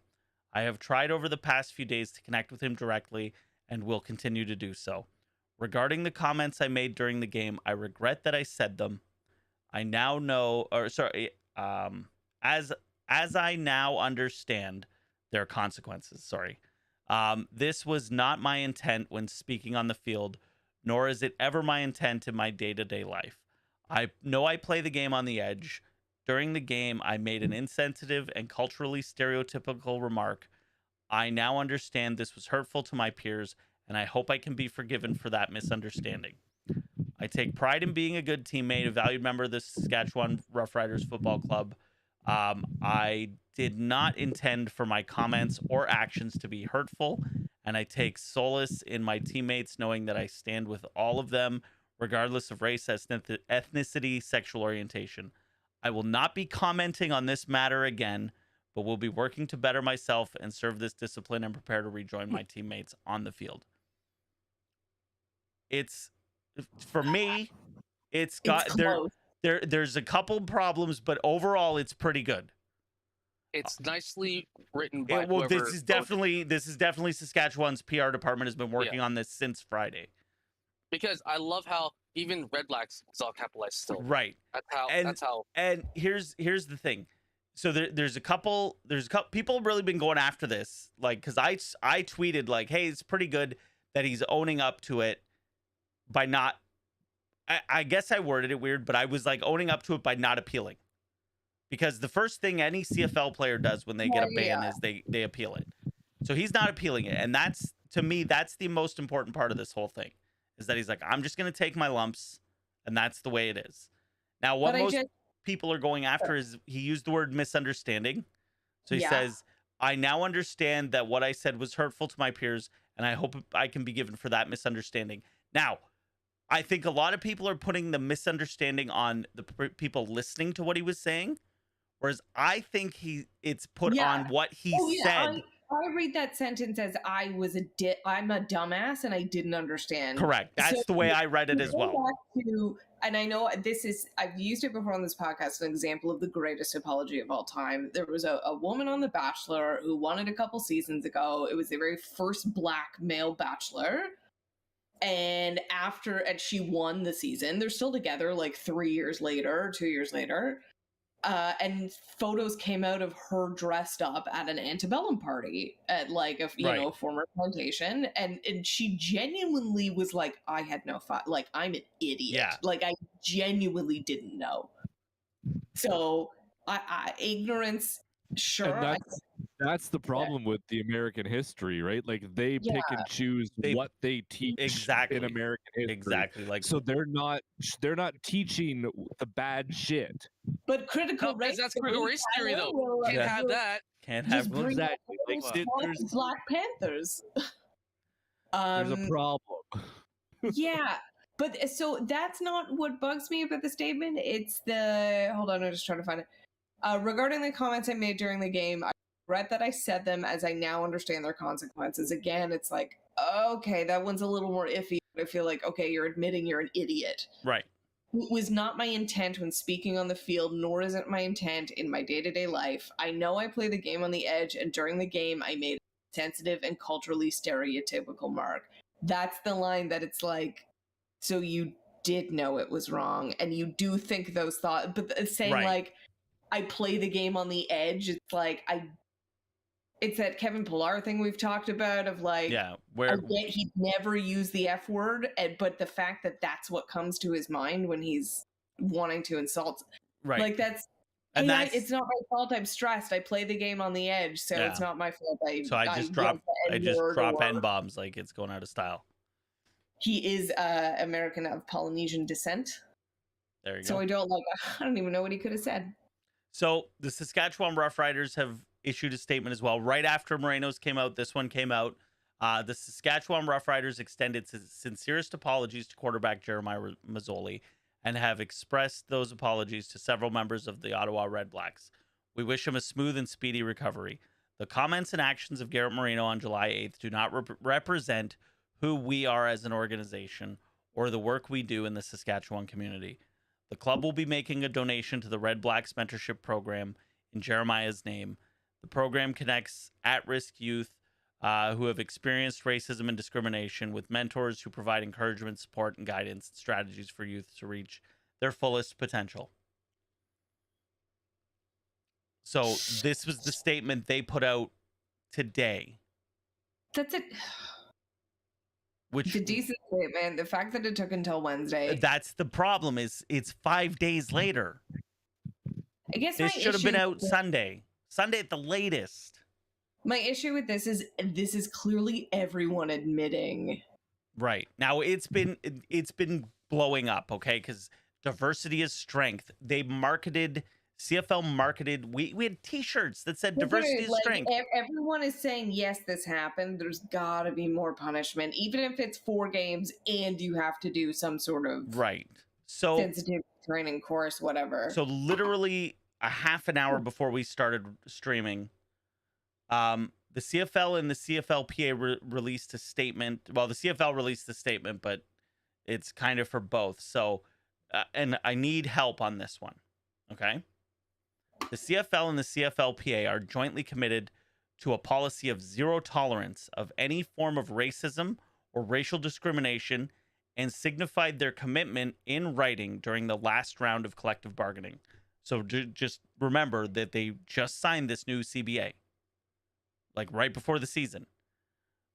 I have tried over the past few days to connect with him directly and will continue to do so. Regarding the comments I made during the game, I regret that I said them. I now know, as I now understand their consequences. This was not my intent when speaking on the field, nor is it ever my intent in my day-to-day life. I know I play the game on the edge. During the game, I made an insensitive and culturally stereotypical remark. I now understand this was hurtful to my peers, and I hope I can be forgiven for that misunderstanding. I take pride in being a good teammate, a valued member of the Saskatchewan Roughriders Football Club. I did not intend for my comments or actions to be hurtful, and I take solace in my teammates knowing that I stand with all of them, regardless of race, ethnicity, sexual orientation. I will not be commenting on this matter again, but will be working to better myself and serve this discipline and prepare to rejoin my teammates on the field. It's, for me, it's close. there's a couple problems, but overall it's pretty good. It's nicely written by Well, whoever this is definitely Saskatchewan's PR department has been working on this since Friday. because I love how even Red Blacks is all capitalized still. Right. That's how. And here's the thing. So there's a couple people have really been going after this, like, because I tweeted like, hey, it's pretty good that he's owning up to it by not. I guess I worded it weird, but I was like owning up to it by not appealing, because the first thing any CFL player does when they get a ban is they appeal it. So he's not appealing it, and that's, to me, that's the most important part of this whole thing, is that he's like, I'm just gonna take my lumps, and that's the way it is. Now, what most people are going after is he used the word misunderstanding. So he says, I now understand that what I said was hurtful to my peers, and I hope I can be given for that misunderstanding. Now, I think a lot of people are putting the misunderstanding on the people listening to what he was saying, whereas I think it's put on what he said. I read that sentence as I'm a dumbass and I didn't understand. Correct. That's the way I read it as well. And I know I've used it before on this podcast, an example of the greatest apology of all time. There was a woman on The Bachelor who won it a couple seasons ago. It was the very first black male bachelor. And she won the season. They're still together like 3 years later, 2 years later. And photos came out of her dressed up at an antebellum party at like a former plantation, and she genuinely was like, I had no fun, like, I'm an idiot. Yeah. Like, I genuinely didn't know. So ignorance, sure. And that's the problem with the American history, right? Like, they pick and choose what they teach in American history. Exactly. Like, so they're not teaching the bad shit. But critical race, that's critical race theory, though. Can't have that. Can't have exactly. Like, Black Panthers. There's a problem. Yeah. But so that's not what bugs me about the statement. It's hold on, I'm just trying to find it. Regarding the comments I made during the game, I regret that I said them, as I now understand their consequences. Again, it's like, okay, that one's a little more iffy. I feel like, okay, you're admitting you're an idiot. Right. It was not my intent when speaking on the field, nor is it my intent in my day-to-day life. I know I play the game on the edge, and during the game, I made a sensitive and culturally stereotypical mark. That's the line that it's like, so you did know it was wrong, and you do think those thoughts, but saying like, I play the game on the edge, it's like, it's that Kevin Pillar thing we've talked about of like, where he'd never use the F word, but the fact that that's what comes to his mind when he's wanting to insult, like, that's, and it's not my fault. I'm stressed. I play the game on the edge, so it's not my fault. I just drop N-bombs like it's going out of style. He is American of Polynesian descent. There you go. So I don't even know what he could have said. So the Saskatchewan Roughriders have issued a statement as well. Right after Moreno's came out, this one came out. The Saskatchewan Roughriders extended sincerest apologies to quarterback Jeremiah Mazzoli and have expressed those apologies to several members of the Ottawa Red Blacks. We wish him a smooth and speedy recovery. The comments and actions of Garrett Moreno on July 8th do not represent who we are as an organization or the work we do in the Saskatchewan community. The club will be making a donation to the Red Blacks mentorship program in Jeremiah's name. The program connects at-risk youth who have experienced racism and discrimination with mentors who provide encouragement, support, and guidance and strategies for youth to reach their fullest potential. So this was the statement they put out today. That's it. It's a decent statement. The fact that it took until Wednesday. That's the problem. Is it's 5 days later. I guess This my should have been issue out Sunday at the latest. My issue with this is clearly everyone admitting. Right. Now it's been blowing up, okay? Because diversity is strength. CFL marketed, we had t-shirts that said diversity is strength. Everyone is saying, yes, this happened. There's gotta be more punishment, even if it's 4 games and you have to do some sort of sensitive training course, whatever. So literally a half an hour before we started streaming, the CFL and the CFLPA released a statement. Well, the CFL released a statement, but it's kind of for both. So, and I need help on this one. Okay. The CFL and the CFLPA are jointly committed to a policy of zero tolerance of any form of racism or racial discrimination and signified their commitment in writing during the last round of collective bargaining. So just remember that they just signed this new CBA, like right before the season.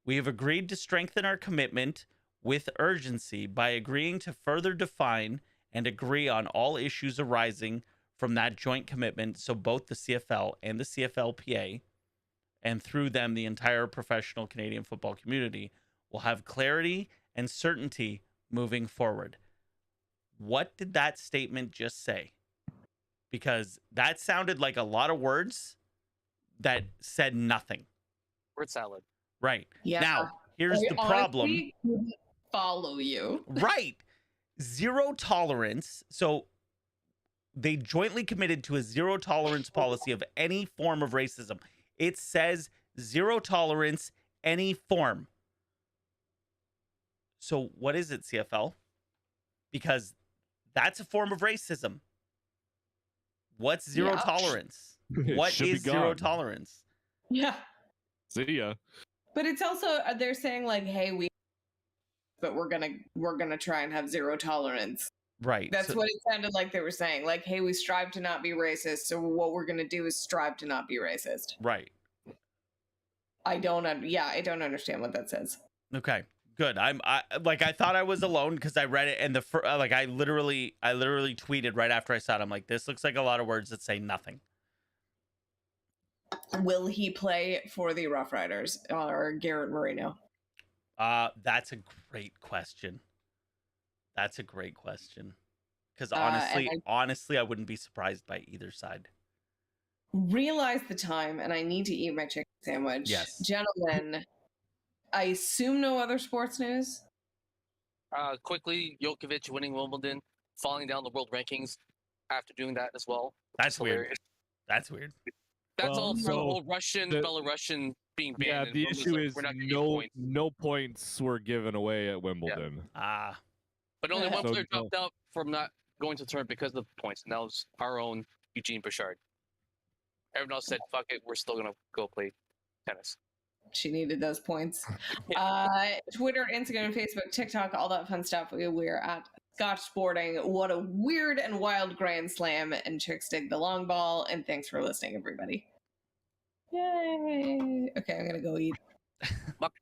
We have agreed to strengthen our commitment with urgency by agreeing to further define and agree on all issues arising from that joint commitment, so both the CFL and the CFLPA, and through them the entire professional Canadian football community, will have clarity and certainty moving forward. What did that statement just say? Because that sounded like a lot of words that said nothing. Word salad. Right. Yeah. Now, here's the problem. Couldn't follow you. Right. Zero tolerance. So they jointly committed to a zero tolerance policy of any form of racism. It says zero tolerance, any form. So what is it, CFL? Because that's a form of racism. What's zero tolerance? What is zero tolerance? Yeah. See ya. But it's also, they're saying like, hey, but we're gonna try and have zero tolerance. Right. That's what it sounded like they were saying. Like, hey, we strive to not be racist, so what we're gonna do is strive to not be racist. Right. I don't understand what that says. Okay. Good. I thought I was alone because I read it and I literally tweeted right after I saw it. I'm like, this looks like a lot of words that say nothing. Will he play for the Rough Riders or Garrett Marino? That's a great question. Because honestly, I wouldn't be surprised by either side. Realize the time, and I need to eat my chicken sandwich. Yes. Gentlemen, I assume no other sports news? Quickly, Djokovic winning Wimbledon, falling down the world rankings after doing that as well. That's weird. That's weird. That's all from the whole Belarusian being banned. Yeah, the issue is no points were given away at Wimbledon. Yeah. But only one player dropped out from not going to the tournament because of the points, and that was our own Eugene Bouchard. Everyone else said, fuck it, we're still going to go play tennis. She needed those points. Twitter, Instagram, Facebook, TikTok, all that fun stuff. We're at Scotch Sporting. What a weird and wild Grand Slam, and chicks dig the long ball. And thanks for listening, everybody. Yay! Okay, I'm gonna go eat.